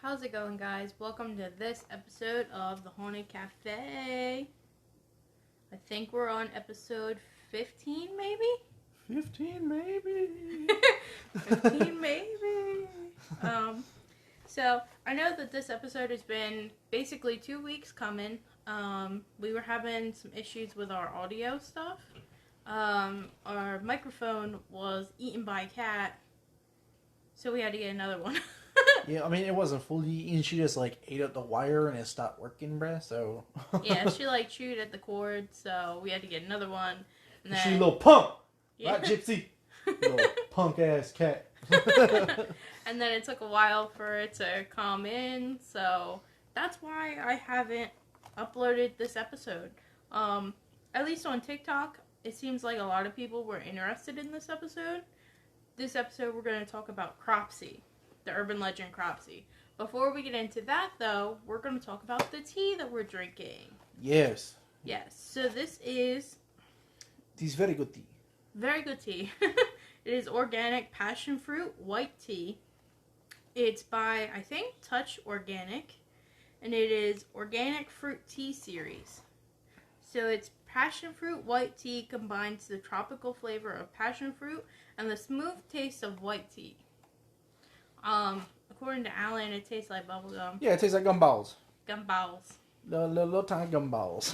How's it going, guys? Welcome to this episode of The Haunted Cafe. I think we're on episode 15, maybe? 15, maybe. 15, maybe. So, I know that this episode has been basically 2 weeks coming. We were having some issues with our audio stuff. Our microphone was eaten by a cat, so we had to get another one. Yeah, I mean, it wasn't fully eaten. She just, ate up the wire and it stopped working, bruh, so... Yeah, she, chewed at the cord, so we had to get another one. And then... She a little punk! Yeah. Right, Gypsy? Little punk-ass cat. And then it took a while for it to come in, so that's why I haven't uploaded this episode. At least on TikTok, it seems like a lot of people were interested in this episode. This episode, we're going to talk about Cropsey. The urban legend Cropsey. Before we get into that, though, we're going to talk about the tea that we're drinking. Yes. Yes. So this is... This is very good tea. Very good tea. It is organic passion fruit white tea. It's by, I think, Touch Organic. And it is organic fruit tea series. So it's passion fruit white tea combines the tropical flavor of passion fruit and the smooth taste of white tea. According to Alan, it tastes like bubblegum. Yeah, it tastes like gumballs. Gumballs. Little tiny gumballs.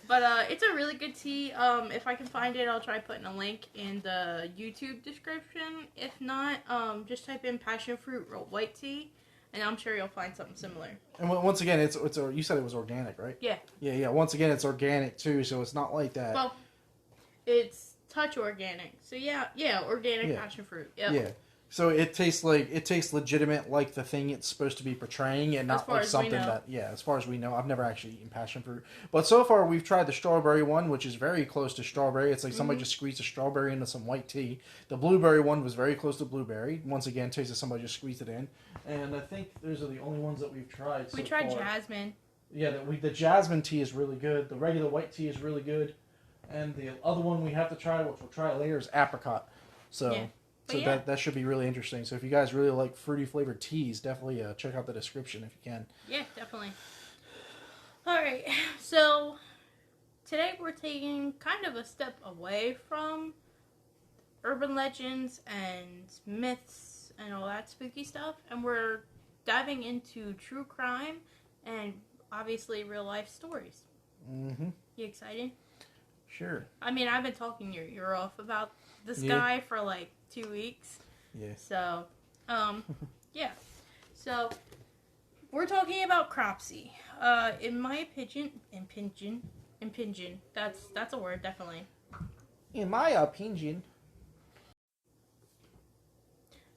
But it's a really good tea. If I can find it, I'll try putting a link in the YouTube description. If not, just type in passion fruit white tea, and I'm sure you'll find something similar. And once again, you said it was organic, right? Yeah. Yeah. Once again, it's organic too, so it's not like that. Well, it's Touch Organic. So yeah, organic passion fruit. Yep. Yeah. So it tastes legitimate, like the thing it's supposed to be portraying, and not like something that, as far as we know, I've never actually eaten passion fruit. But so far, we've tried the strawberry one, which is very close to strawberry. It's like somebody just squeezed a strawberry into some white tea. The blueberry one was very close to blueberry. Once again, tastes like somebody just squeezed it in. And I think those are the only ones that we've tried so We tried far. jasmine. Yeah, the jasmine tea is really good. The regular white tea is really good. And the other one we have to try, which we'll try later, is apricot. So... Yeah. So that should be really interesting. So if you guys really like fruity flavored teas, definitely check out the description if you can. Yeah, definitely. Alright, so today we're taking kind of a step away from urban legends and myths and all that spooky stuff, and we're diving into true crime and obviously real life stories. Mm-hmm. You excited? Sure. I mean, I've been talking your ear off about this guy for 2 weeks. Yeah. So, yeah. So, we're talking about Cropsey. In my opinion, that's a word, definitely. In my opinion.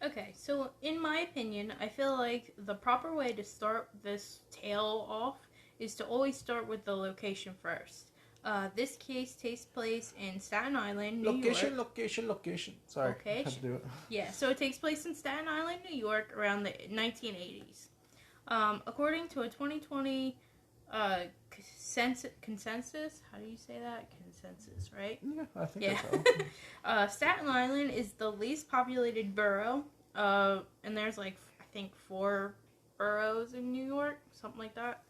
Okay, so in my opinion, I feel like the proper way to start this tale off is to always start with the location first. This case takes place in Staten Island, New York. Location. Sorry, okay. I had to do it. Yeah, so it takes place in Staten Island, New York, around the 1980s. According to a 2020 consensus, how do you say that? Consensus, right? Yeah, I think so. Staten Island is the least populated borough, and there's I think 4 boroughs in New York, something like that.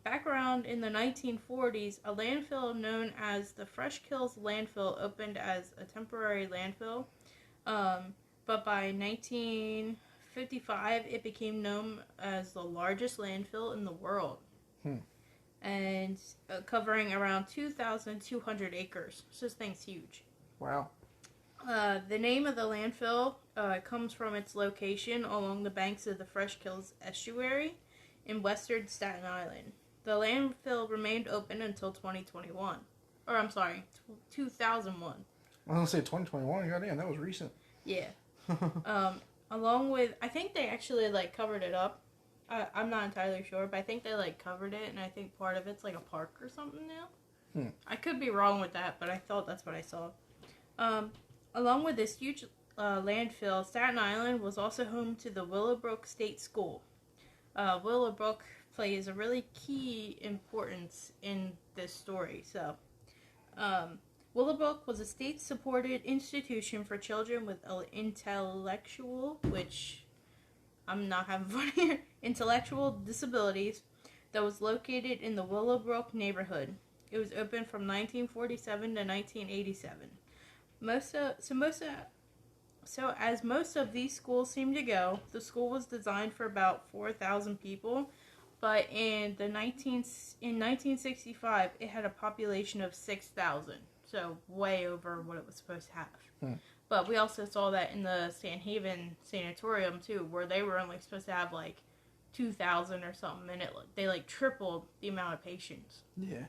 Back around in the 1940s, a landfill known as the Fresh Kills Landfill opened as a temporary landfill, but by 1955, it became known as the largest landfill in the world, and covering around 2,200 acres. So this thing's huge. Wow. The name of the landfill comes from its location along the banks of the Fresh Kills estuary in western Staten Island. The landfill remained open until 2021. Or, I'm sorry, 2001. I was going to say 2021. Goddamn, that was recent. Yeah. Along with, I think they actually, covered it up. I'm not entirely sure, but I think they, covered it, and I think part of it's, a park or something now. I could be wrong with that, but I thought that's what I saw. Along with this huge landfill, Staten Island was also home to the Willowbrook State School. Willowbrook plays a really key importance in this story. So, Willowbrook was a state-supported institution for children with intellectual, which I'm not having fun here, intellectual disabilities that was located in the Willowbrook neighborhood. It was open from 1947 to 1987. So as most of these schools seem to go, the school was designed for about 4,000 people, but in 1965 it had a population of 6,000, so way over what it was supposed to have. But we also saw that in the San Haven Sanatorium too, where they were only supposed to have like 2,000 or something, and they like tripled the amount of patients. Yeah.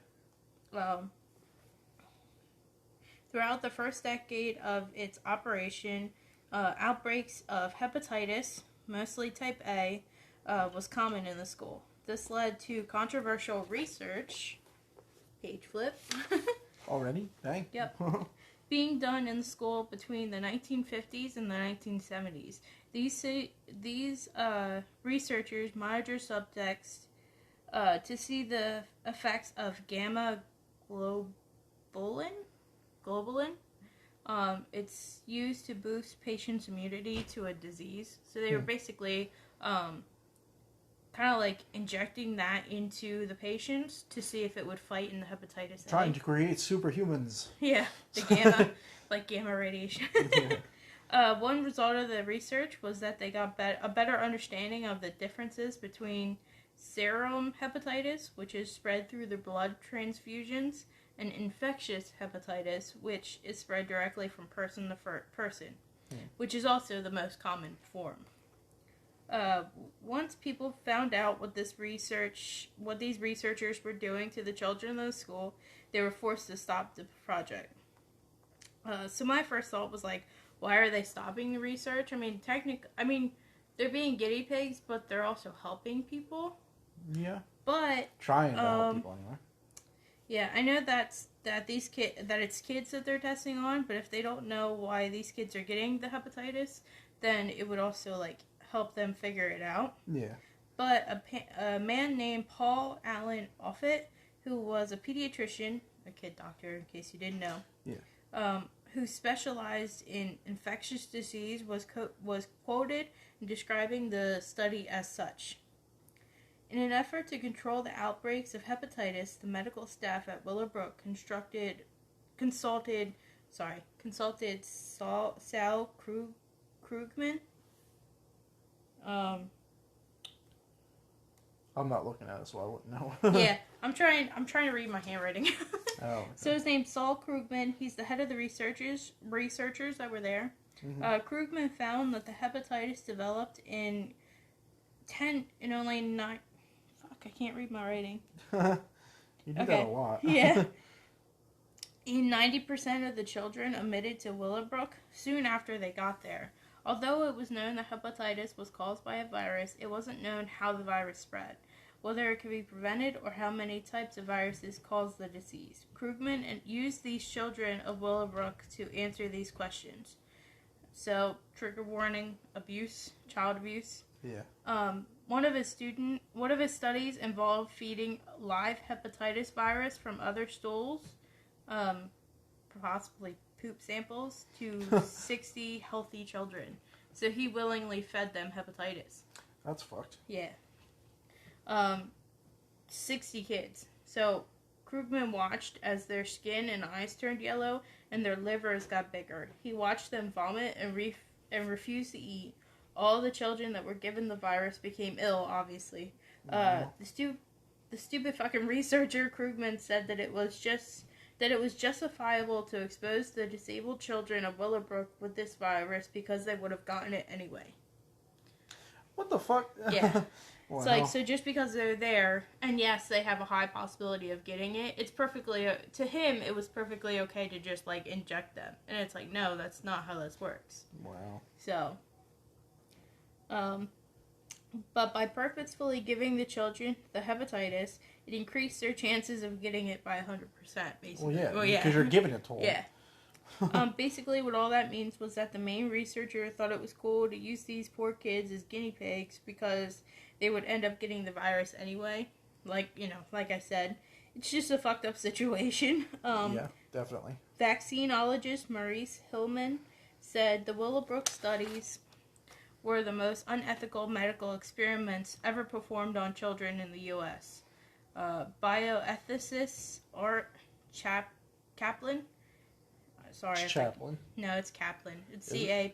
Throughout the first decade of its operation, outbreaks of hepatitis, mostly type A, was common in the school. This led to controversial research. Page flip. Already? Dang. Yep. Being done in the school between the 1950s and the 1970s. These researchers monitored subjects to see the effects of gamma globulin. It's used to boost patients' immunity to a disease. So they were basically kind of like injecting that into the patients to see if it would fight in the hepatitis A. Trying to create superhumans. Yeah, the gamma, like gamma radiation. One result of the research was that they got a better understanding of the differences between serum hepatitis, which is spread through the blood transfusions, and infectious hepatitis, which is spread directly from person to person, which is also the most common form. Once people found out what these researchers were doing to the children in the school, they were forced to stop the project. So my first thought was like, why are they stopping the research? I mean, they're being guinea pigs, but they're also helping people. Yeah. But trying to help people anyway. Yeah, I know that it's kids that they're testing on, but if they don't know why these kids are getting the hepatitis, then it would also like help them figure it out. Yeah. But a man named Paul Allen Offit, who was a pediatrician, a kid doctor, in case you didn't know. Yeah. Who specialized in infectious disease, was quoted in describing the study as such. In an effort to control the outbreaks of hepatitis, the medical staff at Willowbrook consulted Sal Krugman. I'm not looking at it, so I wouldn't know. Yeah, I'm trying to read my handwriting. Oh. Okay. So his name's Saul Krugman. He's the head of the researchers that were there. Mm-hmm. Krugman found that the hepatitis developed in only 9. Fuck, I can't read my writing. You do that a lot. Yeah. In 90% of the children admitted to Willowbrook soon after they got there. Although it was known that hepatitis was caused by a virus, it wasn't known how the virus spread, whether it could be prevented, or how many types of viruses cause the disease. Krugman used these children of Willowbrook to answer these questions. So, trigger warning: child abuse. Yeah. One of his studies involved feeding live hepatitis virus from other stools, possibly poop samples, to 60 healthy children. So he willingly fed them hepatitis. That's fucked. Yeah. 60 kids. So Krugman watched as their skin and eyes turned yellow and their livers got bigger. He watched them vomit and refuse to eat. All the children that were given the virus became ill, obviously. The stupid fucking researcher Krugman said that it was justifiable to expose the disabled children of Willowbrook with this virus because they would have gotten it anyway. What the fuck? Yeah. Wow. It's like, so just because they're there, and yes, they have a high possibility of getting it, it's perfectly, to him, it was perfectly okay to just, like, inject them. And it's like, no, that's not how this works. Wow. So, but by purposefully giving the children the hepatitis, it increased their chances of getting it by 100%, basically. Well, yeah, because you're giving it to them. Yeah. Basically, what all that means was that the main researcher thought it was cool to use these poor kids as guinea pigs because they would end up getting the virus anyway. Like I said, it's just a fucked up situation. Yeah, definitely. Vaccinologist Maurice Hillman said the Willowbrook studies were the most unethical medical experiments ever performed on children in the U.S. Bioethicist Art Kaplan. Sorry. It's Chaplin. No, it's Kaplan. It's Caplan.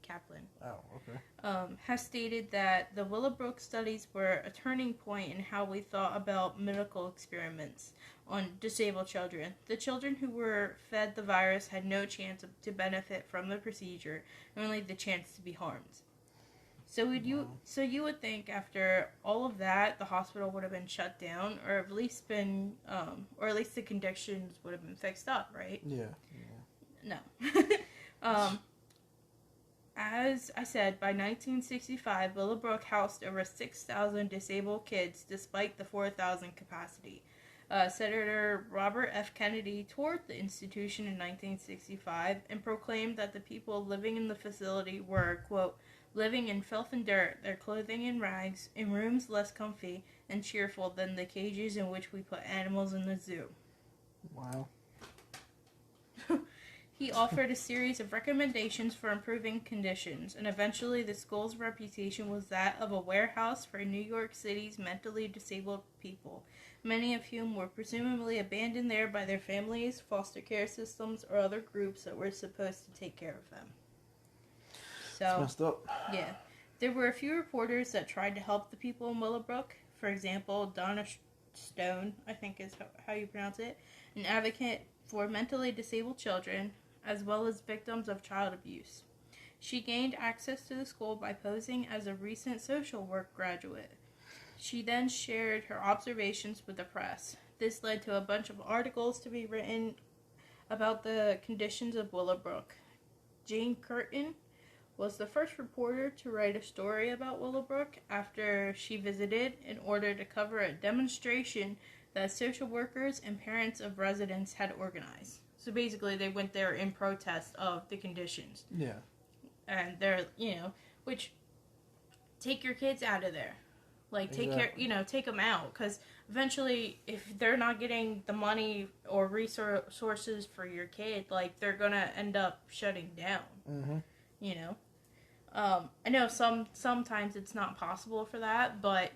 Kaplan. Oh, okay. Has stated that the Willowbrook studies were a turning point in how we thought about medical experiments on disabled children. The children who were fed the virus had no chance to benefit from the procedure, only the chance to be harmed. So you would think after all of that, the hospital would have been shut down, or at least the conditions would have been fixed up, right? Yeah. No. As I said, by 1965, Willowbrook housed over 6,000 disabled kids, despite the 4,000 capacity. Senator Robert F. Kennedy toured the institution in 1965 and proclaimed that the people living in the facility were, quote, living in filth and dirt, their clothing in rags, in rooms less comfy and cheerful than the cages in which we put animals in the zoo. Wow. He offered a series of recommendations for improving conditions, and eventually the school's reputation was that of a warehouse for New York City's mentally disabled people, many of whom were presumably abandoned there by their families, foster care systems, or other groups that were supposed to take care of them. So, it's messed up. Yeah. There were a few reporters that tried to help the people in Willowbrook. For example, Donna Stone, I think is how you pronounce it, an advocate for mentally disabled children, as well as victims of child abuse. She gained access to the school by posing as a recent social work graduate. She then shared her observations with the press. This led to a bunch of articles to be written about the conditions of Willowbrook. Jane Curtin was the first reporter to write a story about Willowbrook after she visited in order to cover a demonstration that social workers and parents of residents had organized. So basically, they went there in protest of the conditions. Yeah. And they're, which, take your kids out of there. Like, take take them out. Because eventually, if they're not getting the money or resources for your kid, like, they're going to end up shutting down. Mm-hmm. I know sometimes it's not possible for that, but,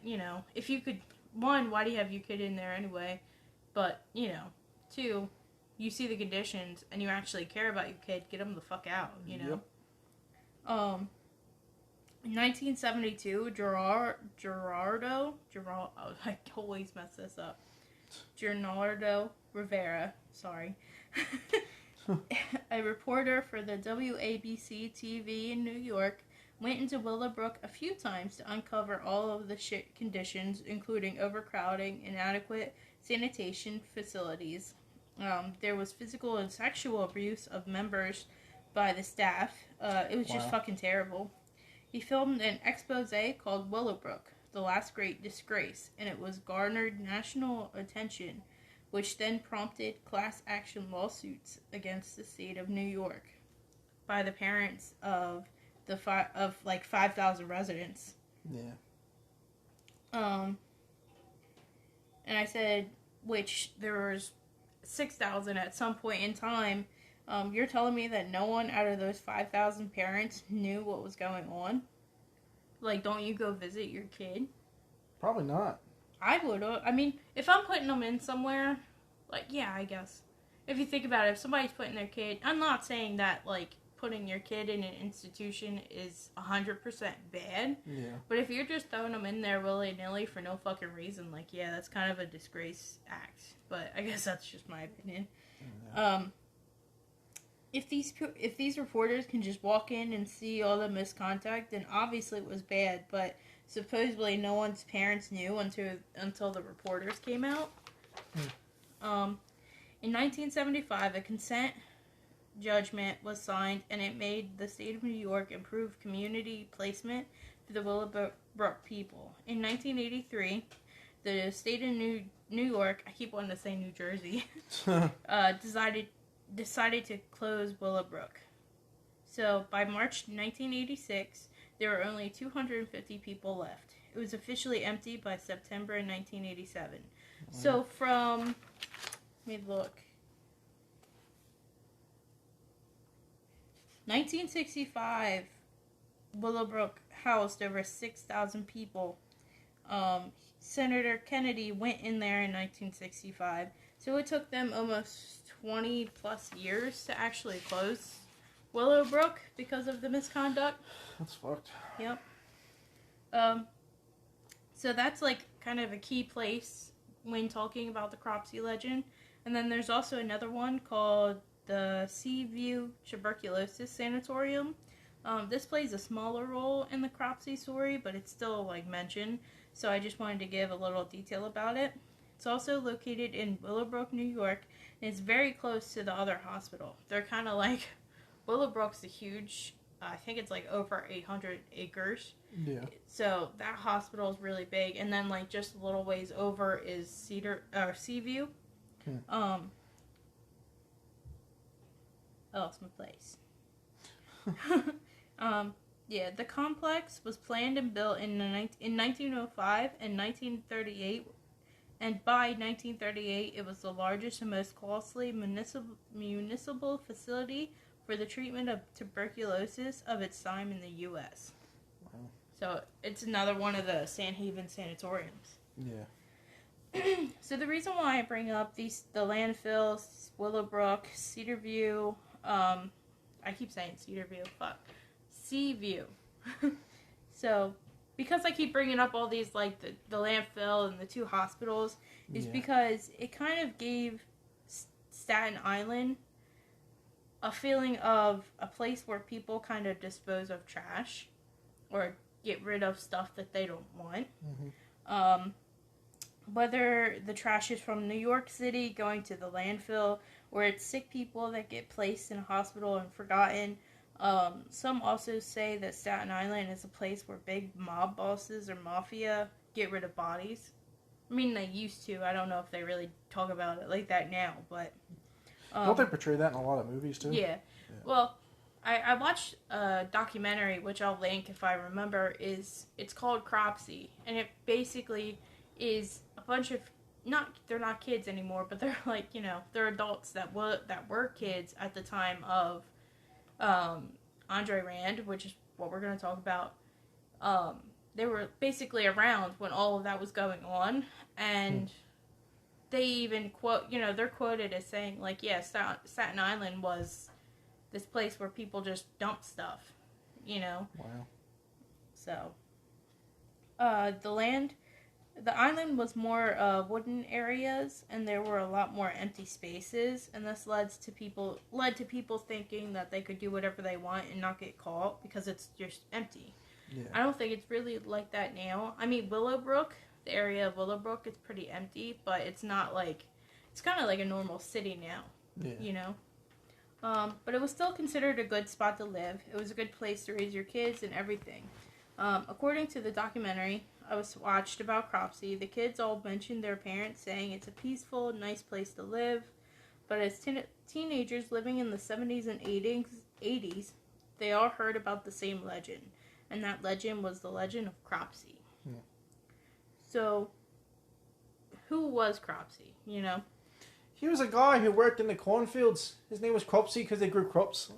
if you could, one, why do you have your kid in there anyway? But, two, you see the conditions and you actually care about your kid, get them the fuck out, Yep. In 1972, Gerardo, I always mess this up. Gerardo Rivera, sorry. A reporter for the WABC TV in New York went into Willowbrook a few times to uncover all of the shit conditions, including overcrowding, inadequate sanitation facilities. There was physical and sexual abuse of members by the staff. It was just fucking terrible. He filmed an expose called Willowbrook, The Last Great Disgrace, and it was garnered national attention, which then prompted class action lawsuits against the state of New York by the parents of 5,000 residents. Yeah. And I said, which there was 6,000 at some point in time. You're telling me that no one out of those 5,000 parents knew what was going on? Like, don't you go visit your kid? Probably not. I would. I mean, if I'm putting them in somewhere, like, yeah, I guess. If you think about it, if somebody's putting their kid, I'm not saying that, like, putting your kid in an institution is 100% bad. Yeah. But if you're just throwing them in there willy-nilly for no fucking reason, like, yeah, that's kind of a disgrace act. But I guess that's just my opinion. Yeah. If these reporters can just walk in and see all the misconduct, then obviously it was bad. But supposedly no one's parents knew until the reporters came out. In 1975, a consent judgment was signed, and it made the state of New York improve community placement for the Willowbrook people. In 1983, the state of New York, I keep wanting to say New Jersey, decided to close Willowbrook. So by March 1986, there were only 250 people left. It was officially empty by September 1987. So from, let me look, 1965 Willowbrook housed over 6,000 people. Senator Kennedy went in there in 1965, so it took them almost 20 plus years to actually close Willowbrook because of the misconduct. That's fucked. Yep. So that's like kind of a key place when talking about the Cropsey legend. And then there's also another one called the Seaview Tuberculosis Sanatorium. This plays a smaller role in the Cropsey story, but it's still like mentioned. So I just wanted to give a little detail about it. It's also located in Willowbrook, New York, and it's very close to the other hospital. They're kind of like, Willowbrook's a huge, I think it's like over 800 acres. Yeah. So that hospital is really big, and then like just a little ways over is Seaview. Oh, it's my place. Yeah, the complex was planned and built in 1905 and 1938, and by 1938 it was the largest and most costly municipal facility for the treatment of tuberculosis of its time in the U.S. Wow. So it's another one of the Sandhaven sanatoriums. Yeah. So the reason why I bring up the landfills, Willowbrook, Cedarview, I keep saying Cedarview, fuck. Seaview. So, because I keep bringing up all these, like, the landfill and the two hospitals, is because it kind of gave Staten Island a feeling of a place where people kind of dispose of trash or get rid of stuff that they don't want. Mm-hmm. Whether the trash is from New York City going to the landfill, or it's sick people that get placed in a hospital and forgotten. Some also say that Staten Island is a place where big mob bosses or mafia get rid of bodies. I mean, they used to. I don't know if they really talk about it like that now, but... don't they portray that in a lot of movies, too? Yeah. Well, I watched a documentary, which I'll link if I remember, it's called Cropsey, and it basically is a bunch of... they're not kids anymore, but they're like, they're adults that were kids at the time of... Andre Rand, which is what we're going to talk about. They were basically around when all of that was going on, and they even quote, they're quoted as saying, like, Staten Island was this place where people just dump stuff, Wow. So, the island was more wooden areas, and there were a lot more empty spaces, and this led to people thinking that they could do whatever they want and not get caught because it's just empty. Yeah. I don't think it's really like that now. I mean, Willowbrook, the area of Willowbrook, it's pretty empty, but it's not like, it's kind of like a normal city now, but it was still considered a good spot to live. It was a good place to raise your kids and everything. According to the documentary I watched about Cropsey, the kids all mentioned their parents saying it's a peaceful, nice place to live. But as teenagers living in the 70s and 80s, they all heard about the same legend. And that legend was the legend of Cropsey. Yeah. So, who was Cropsey, He was a guy who worked in the cornfields. His name was Cropsey because they grew crops.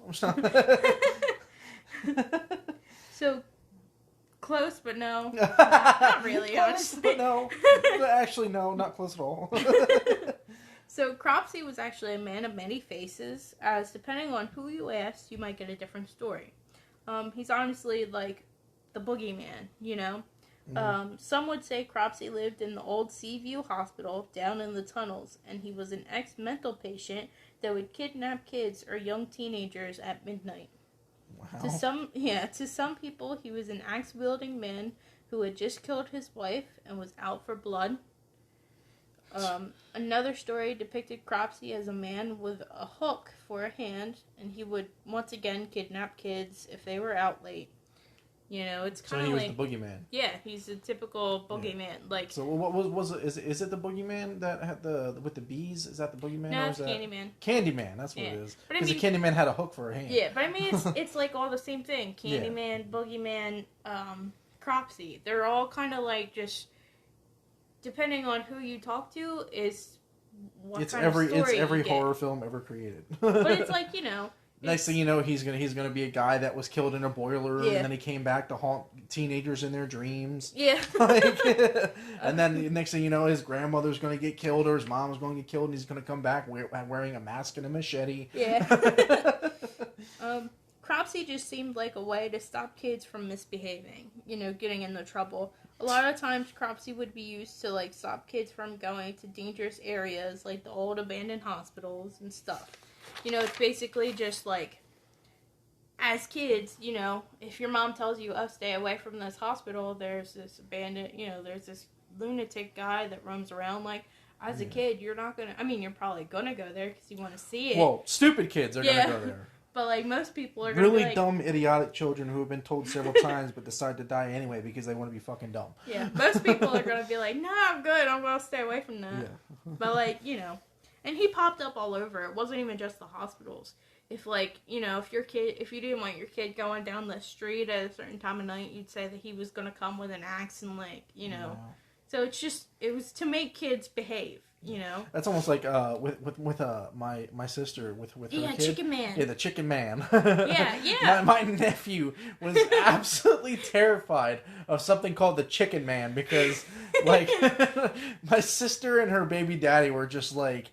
So, close, but no. Not really, close, honestly. But no. Actually, no, not close at all. So, Cropsey was actually a man of many faces, as depending on who you asked, you might get a different story. He's honestly like the boogeyman, Mm-hmm. Some would say Cropsey lived in the old Seaview Hospital down in the tunnels, and he was an ex-mental patient that would kidnap kids or young teenagers at midnight. Wow. To some people, he was an axe-wielding man who had just killed his wife and was out for blood. Another story depicted Cropsey as a man with a hook for a hand, and he would once again kidnap kids if they were out late. It's kind of so like... he was the boogeyman. Yeah, he's a typical boogeyman. Yeah. Like, so what was it? Is it the boogeyman that had with the bees? Is that the boogeyman? No, or it's Candyman. Candyman, that's what it is. Because the Candyman had a hook for a hand. Yeah, but I mean, it's like all the same thing. Candyman, boogeyman, Cropsey. They're all kind of like just... Depending on who you talk to is what kind of story It's every you horror get. film ever created. But it's like, Next thing you know, he's gonna be a guy that was killed in a boiler, and then he came back to haunt teenagers in their dreams. Yeah. And then the next thing you know, his grandmother's gonna get killed, or his mom's gonna get killed, and he's gonna come back wearing a mask and a machete. Yeah. Cropsey just seemed like a way to stop kids from misbehaving, getting into trouble. A lot of times, Cropsey would be used to, like, stop kids from going to dangerous areas, like the old abandoned hospitals and stuff. It's basically just, like, as kids, if your mom tells you, oh, stay away from this hospital, there's this abandoned, there's this lunatic guy that roams around, like, as a kid, you're not gonna, you're probably gonna go there because you want to see it. Well, stupid kids are gonna go there. But, like, most people are going to really be like, dumb, idiotic children who have been told several times but decide to die anyway because they want to be fucking dumb. Yeah, most people are going to be like, nah, I'm good. I'm going to stay away from that. Yeah. But, like, and he popped up all over. It wasn't even just the hospitals. If, like, if you didn't want your kid going down the street at a certain time of night, you'd say that he was going to come with an axe and, like, Yeah. So it was to make kids behave. That's almost like with my sister with her kid. Chicken Man. Yeah, the Chicken Man. Yeah. My nephew was absolutely terrified of something called the Chicken Man because, like, my sister and her baby daddy were just like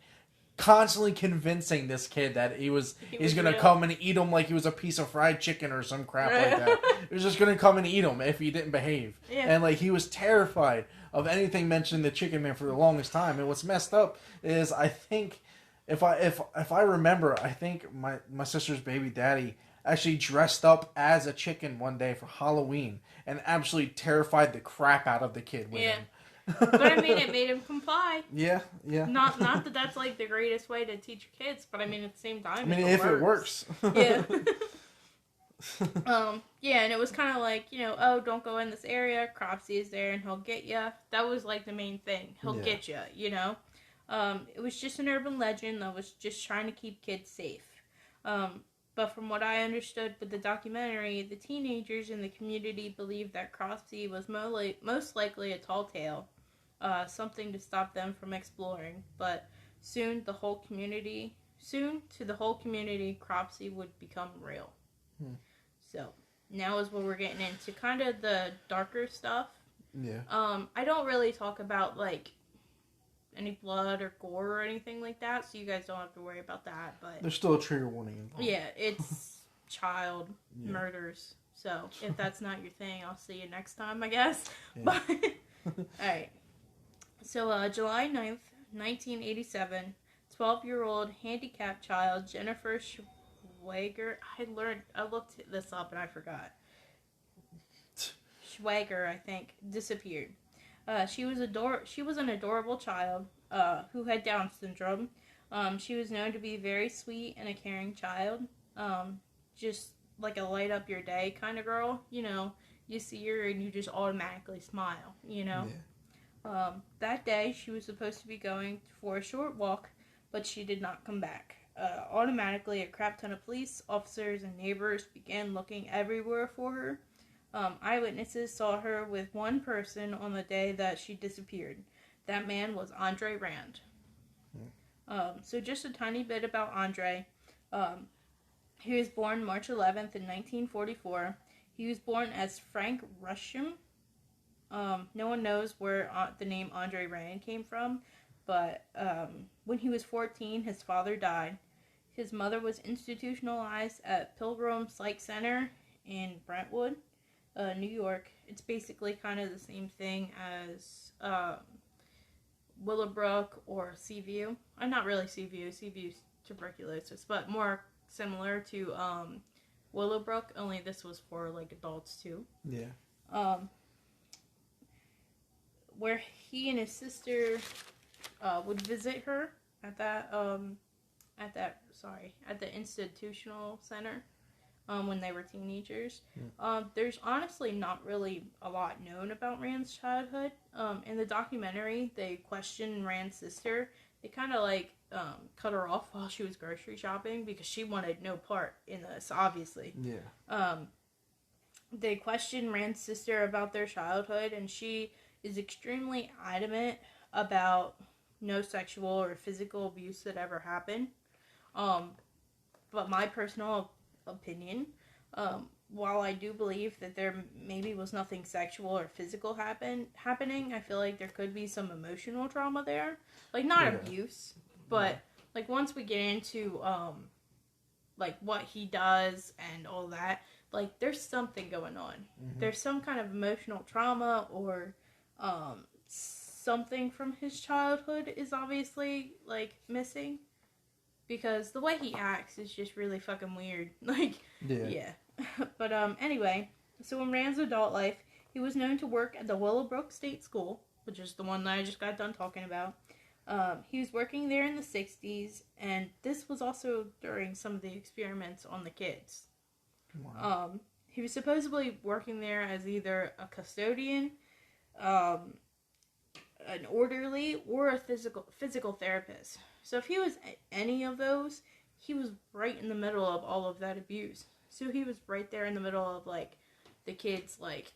constantly convincing this kid that he's gonna come and eat him like he was a piece of fried chicken or some crap like that. He was just gonna come and eat him if he didn't behave. Yeah. And, like, he was terrified of anything mentioning the Chicken Man for the longest time. And what's messed up is, I think, if I remember, I think my sister's baby daddy actually dressed up as a chicken one day for Halloween and absolutely terrified the crap out of the kid with him. But it made him comply. Yeah. Not that that's, like, the greatest way to teach your kids, but at the same time, it works. Yeah. And it was kind of like, oh, don't go in this area. Cropsey is there and he'll get you. That was, like, the main thing. He'll get you, It was just an urban legend that was just trying to keep kids safe. But from what I understood with the documentary, the teenagers in the community believed that Cropsey was most likely a tall tale, something to stop them from exploring. But soon to the whole community, Cropsey would become real. So now is where we're getting into kind of the darker stuff. Yeah. I don't really talk about, like, any blood or gore or anything like that, so you guys don't have to worry about that. But there's still a trigger warning involved. Yeah, it's child murders. So if that's not your thing, I'll see you next time, I guess. Yeah. But alright. So July 9th, 1987, 12-year-old handicapped child Jennifer Schwager. I looked this up and I forgot. Schwager, I think, disappeared. She was an adorable child who had Down syndrome. She was known to be very sweet and a caring child. Just like a light up your day kind of girl. You see her and you just automatically smile. Yeah. That day she was supposed to be going for a short walk, but she did not come back. Automatically, a crap ton of police officers and neighbors began looking everywhere for her. Eyewitnesses saw her with one person on the day that she disappeared. That man was Andre Rand. So just a tiny bit about Andre. He was born March 11th in 1944. He was born as Frank Rusham. No one knows where the name Andre Rand came from, but when he was 14, his father died. His mother was institutionalized at Pilgrim Psych Center in Brentwood, New York. It's basically kind of the same thing as Willowbrook or Seaview. Not really Seaview. Seaview's tuberculosis, but more similar to Willowbrook. Only this was for, like, adults too. Yeah. Where he and his sister would visit her at the institutional center when they were teenagers. There's honestly not really a lot known about Rand's childhood. In the documentary, they questioned Rand's sister. They kind of cut her off while she was grocery shopping because she wanted no part in this, obviously. Yeah. They questioned Rand's sister about their childhood, and she is extremely adamant about no sexual or physical abuse that ever happened. but my personal opinion, while I do believe that there maybe was nothing sexual or physical happening, I feel like there could be some emotional trauma there. Like, not abuse, but, like, once we get into, like, what he does and all that, like, there's something going on. Mm-hmm. There's some kind of emotional trauma or, something from his childhood is obviously, like, missing. Because the way he acts is just really fucking weird. Like, yeah. But, anyway, so in Rand's adult life, he was known to work at the Willowbrook State School, which is the one that I just got done talking about. He was working there in the 60s, and this was also during some of the experiments on the kids. Wow. He was supposedly working there as either a custodian, an orderly, or a physical therapist. So if he was any of those, he was right in the middle of all of that abuse. So he was right there in the middle of, like, the kids, like,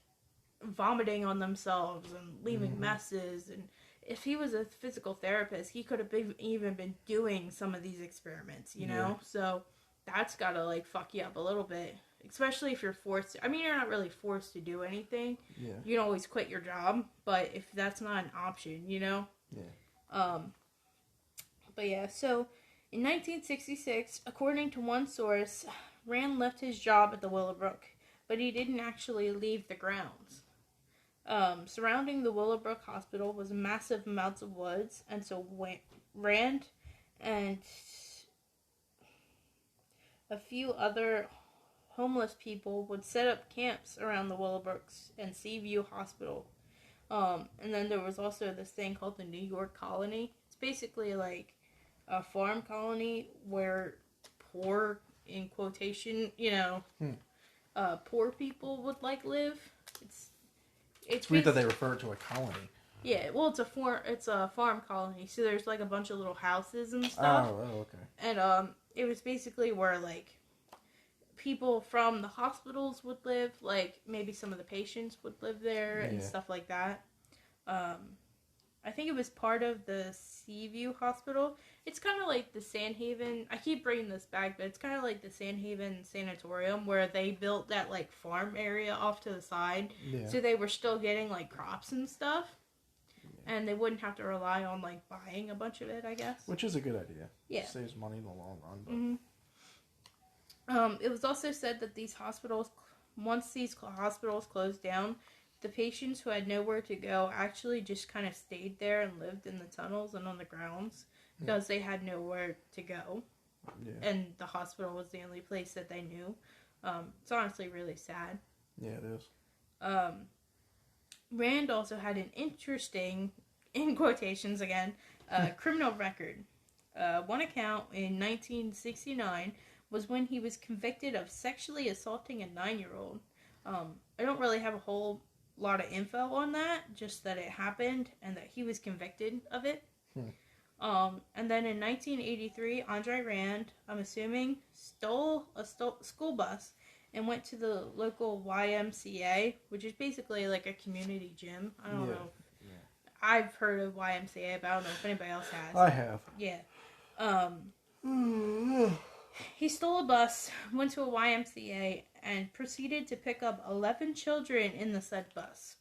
vomiting on themselves and leaving messes. And if he was a physical therapist, he could have even been doing some of these experiments, you know? So that's gotta, like, fuck you up a little bit. Especially if you're forced to. I mean, you're not really forced to do anything. Yeah. You can always quit your job, but if that's not an option, you know? Yeah. But yeah, so in 1966, according to one source, Rand left his job at the Willowbrook, but he didn't actually leave the grounds. Surrounding the Willowbrook Hospital was massive amounts of woods, and so Rand and a few other homeless people would set up camps around the Willowbrooks and Seaview Hospital. And then there was also this thing called the New York Colony. It's basically like a farm colony where poor, in quotation, you know, poor people would, like, live. It's weird that they refer to a colony. Yeah, well, it's a farm colony, so there's, like, a bunch of little houses and stuff. Oh, okay. And it was basically where, like, people from the hospitals would live, like, maybe some of the patients would live there and stuff like that. I think it was part of the Seaview Hospital. It's kind of like the Sandhaven, I keep bringing this back, but it's kind of like the Sandhaven Sanatorium, where they built that, like, farm area off to the side, so they were still getting, like, crops and stuff, and they wouldn't have to rely on, like, buying a bunch of it, I guess. Which is a good idea. Yeah. It saves money in the long run, but... it was also said that once these hospitals closed down, the patients who had nowhere to go actually just kind of stayed there and lived in the tunnels and on the grounds because they had nowhere to go. Yeah. And the hospital was the only place that they knew. It's honestly really sad. Yeah, it is. Rand also had an interesting, in quotations again, criminal record. One account in 1969 was when he was convicted of sexually assaulting a 9-year-old. I don't really have a whole lot of info on that, just that it happened and that he was convicted of it. And then in 1983, Andre Rand, I'm assuming, stole a school bus and went to the local YMCA, which is basically like a community gym. I don't know. Yeah. I've heard of YMCA, but I don't know if anybody else has. I have. Yeah. He stole a bus, went to a YMCA, and proceeded to pick up 11 children in the said bus.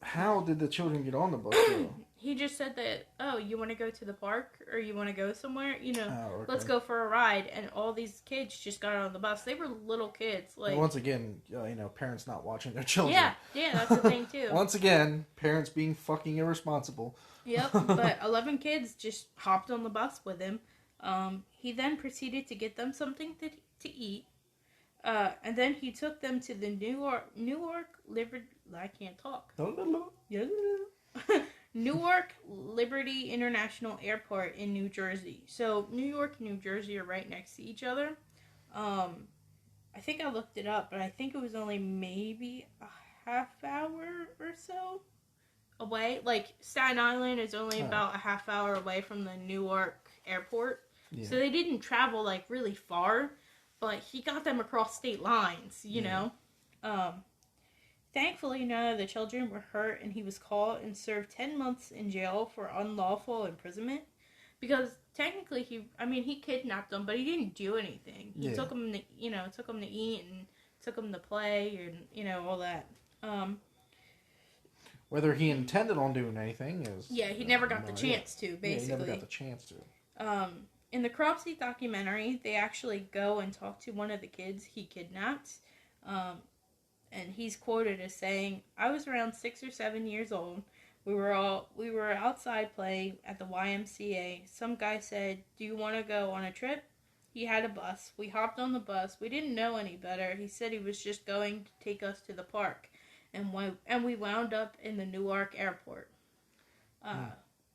How did the children get on the bus, though? He just said that, oh, you want to go to the park? Or you want to go somewhere? You know, let's go for a ride. And all these kids just got on the bus. They were little kids. Like, once again, you know, parents not watching their children. Yeah, that's the thing, too. Once again, parents being fucking irresponsible. Yep, but 11 kids just hopped on the bus with him. He then proceeded to get them something to eat. And then he took them to the Newark Liberty International Airport in New Jersey. So New York and New Jersey are right next to each other. I think I looked it up, but I think it was only maybe a half hour or so away. Like, Staten Island is only about a half hour away from the Newark airport. Yeah. So they didn't travel, like, really far, but he got them across state lines, you know. Thankfully, none of the children were hurt, and he was caught and served 10 months in jail for unlawful imprisonment. Because technically he kidnapped them, but he didn't do anything. He took them to, took them to eat and took them to play and, all that. Whether he intended on doing anything is... Yeah, he never got the chance to, basically. Yeah, he never got the chance to. In the Cropsey documentary, they actually go and talk to one of the kids he kidnapped. And he's quoted as saying, "I was around 6 or 7 years old. We were outside playing at the YMCA. Some guy said, 'Do you want to go on a trip?' He had a bus. We hopped on the bus. We didn't know any better. He said he was just going to take us to the park. And we wound up in the Newark airport."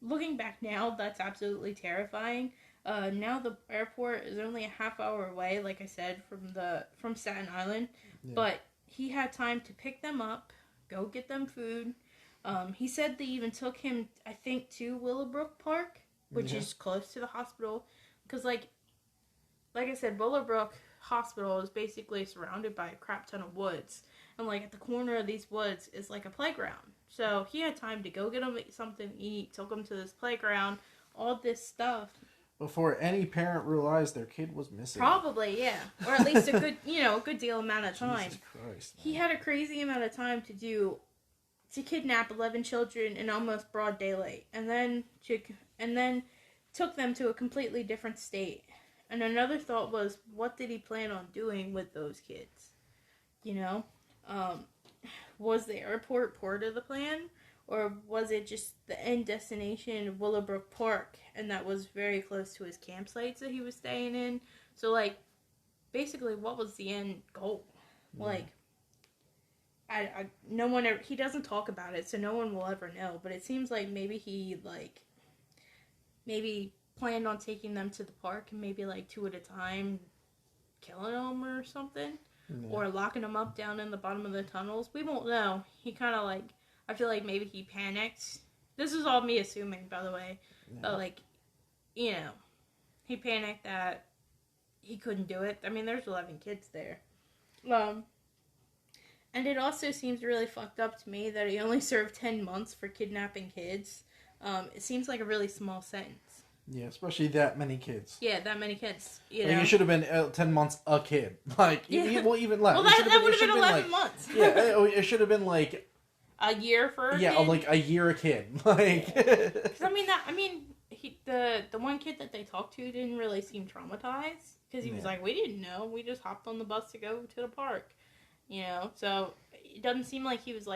Looking back now, that's absolutely terrifying. Now the airport is only a half hour away, like I said, from Staten Island. Yeah. But he had time to pick them up, go get them food. He said they even took him, I think, to Willowbrook Park, which is close to the hospital. Because, like I said, Willowbrook Hospital is basically surrounded by a crap ton of woods. And, like, at the corner of these woods is, like, a playground. So he had time to go get them something to eat, took them to this playground, all this stuff. Before any parent realized their kid was missing. Probably, yeah. Or at least a good, a good deal amount of time. Jesus Christ, man. He had a crazy amount of time to kidnap 11 children in almost broad daylight. And then took them to a completely different state. And another thought was, what did he plan on doing with those kids? Was the airport part of the plan? Or was it just the end destination, Willowbrook Park, and that was very close to his campsites that he was staying in? So, like, basically, what was the end goal? Yeah. Like, no one ever, he doesn't talk about it, so no one will ever know. But it seems like maybe he, maybe planned on taking them to the park and maybe, 2 at a time, killing them or something. Yeah. Or locking them up down in the bottom of the tunnels. We won't know. He kind of, I feel like maybe he panicked. This is all me assuming, by the way. Yeah. But, he panicked that he couldn't do it. I mean, there's 11 kids there. And it also seems really fucked up to me that he only served 10 months for kidnapping kids. It seems like a really small sentence. Yeah, especially that many kids. Yeah, that many kids. It should have been 10 months a kid. Even less. Well, that would have been 11 months. Yeah, it should have been a year for a kid? Yeah, a year a kid. Cause the one kid that they talked to didn't really seem traumatized. Because he was like, we didn't know. We just hopped on the bus to go to the park. So it doesn't seem like he was,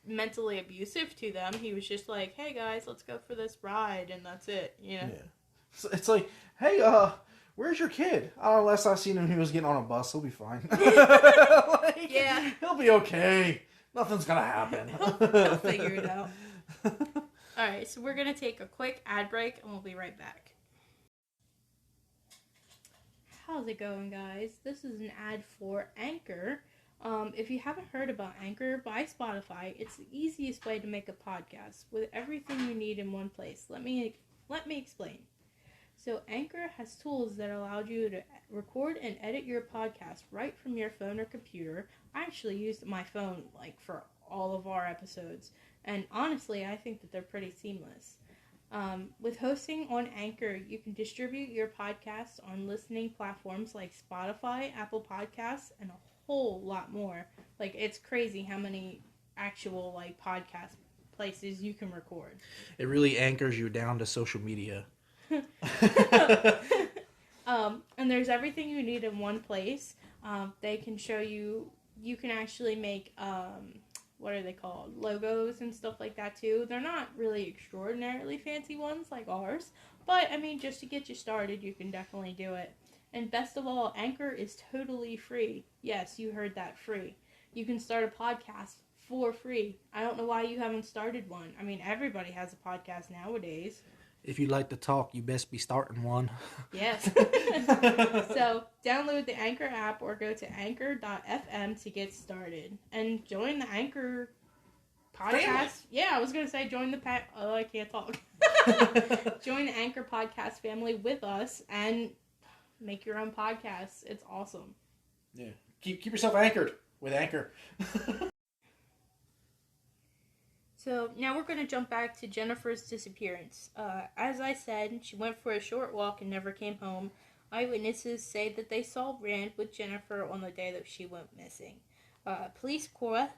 mentally abusive to them. He was just like, hey, guys, let's go for this ride, and that's it, Yeah. So it's like, hey, where's your kid? Oh, last I seen him, he was getting on a bus. He'll be fine. Yeah. He'll be okay. Nothing's gonna happen. He'll figure it out. Alright, so we're gonna take a quick ad break, and we'll be right back. How's it going, guys? This is an ad for Anchor. If you haven't heard about Anchor by Spotify, it's the easiest way to make a podcast with everything you need in one place. Let me explain. So Anchor has tools that allow you to record and edit your podcast right from your phone or computer. I actually used my phone for all of our episodes, and honestly, I think that they're pretty seamless. With hosting on Anchor, you can distribute your podcast on listening platforms like Spotify, Apple Podcasts, and a whole lot more. It's crazy how many actual podcast places you can record. It really anchors you down to social media. And there's everything you need in one place. They can show you can actually make what are they called, logos and stuff like that too. They're not really extraordinarily fancy ones like ours, but just to get you started, you can definitely do it. And best of all, Anchor is totally free. Yes, you heard that, free. You can start a podcast for free. I don't know why you haven't started one. Everybody has a podcast nowadays. If you like to talk, you best be starting one. Yes. So, download the Anchor app or go to anchor.fm to get started. And join the Anchor podcast. Family. Yeah, I was going to say join the I can't talk. Join the Anchor podcast family with us and make your own podcasts. It's awesome. Yeah. Keep yourself anchored with Anchor. So now we're going to jump back to Jennifer's disappearance. As I said, she went for a short walk and never came home. Eyewitnesses say that they saw Rand with Jennifer on the day that she went missing. Police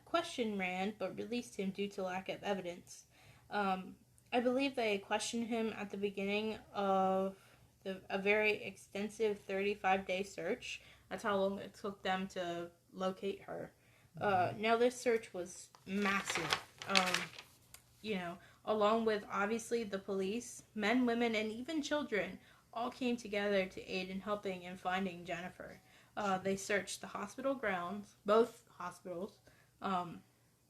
questioned Rand but released him due to lack of evidence. I believe they questioned him at the beginning of a very extensive 35-day search. That's how long it took them to locate her. Now this search was massive. Along with obviously the police, men, women, and even children all came together to aid in helping and finding Jennifer. They searched the hospital grounds, both hospitals.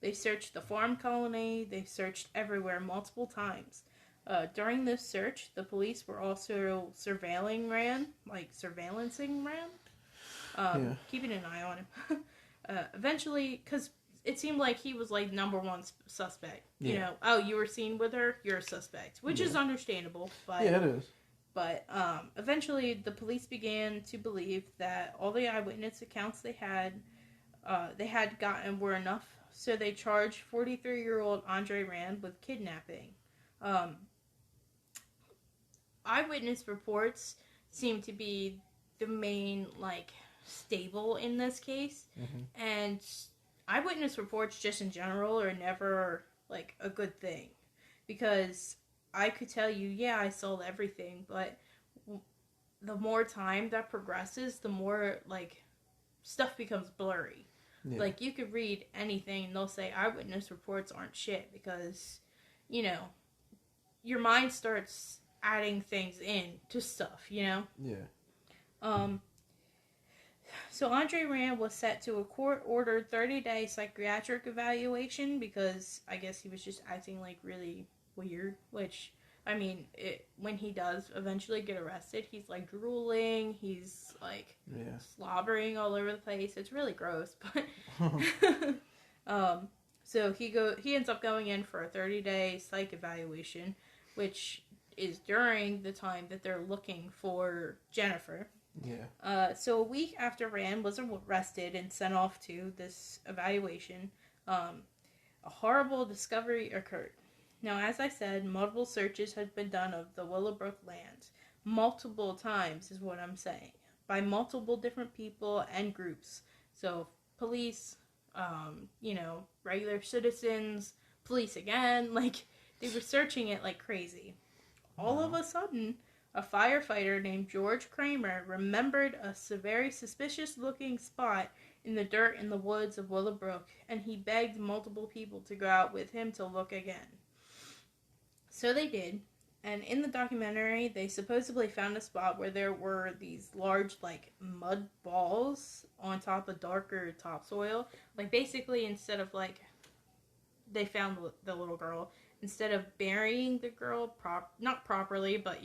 They searched the farm colony. They searched everywhere multiple times. During this search, the police were also surveillancing Rand, keeping an eye on him. Eventually, because it seemed like he was like number one suspect. You know, oh, you were seen with her, you're a suspect, which is understandable. But it is. But eventually, the police began to believe that all the eyewitness accounts they had gotten were enough. So they charged 43-year-old Andre Rand with kidnapping. Eyewitness reports seem to be the main stable in this case, and eyewitness reports just in general are never a good thing, because I could tell you, yeah, I saw everything, but the more time that progresses, the more stuff becomes blurry. Yeah. You could read anything and they'll say eyewitness reports aren't shit because, your mind starts adding things in to stuff, Yeah. So Andre Rand was set to a court-ordered 30-day psychiatric evaluation because I guess he was just acting really weird, which, I mean, when he does eventually get arrested, he's drooling, he's slobbering all over the place. It's really gross, but so he ends up going in for a 30-day psych evaluation, which is during the time that they're looking for Jennifer. Yeah. So a week after Rand was arrested and sent off to this evaluation, a horrible discovery occurred. Now, as I said, multiple searches had been done of the Willowbrook lands. Multiple times is what I'm saying. By multiple different people and groups. So, police, regular citizens, police again. They were searching it like crazy. All of a sudden, a firefighter named George Kramer remembered a very suspicious-looking spot in the dirt in the woods of Willowbrook, and he begged multiple people to go out with him to look again. So they did, and in the documentary, they supposedly found a spot where there were these large, mud balls on top of darker topsoil. Basically, instead of, they found the little girl, instead of burying the girl, not properly, but,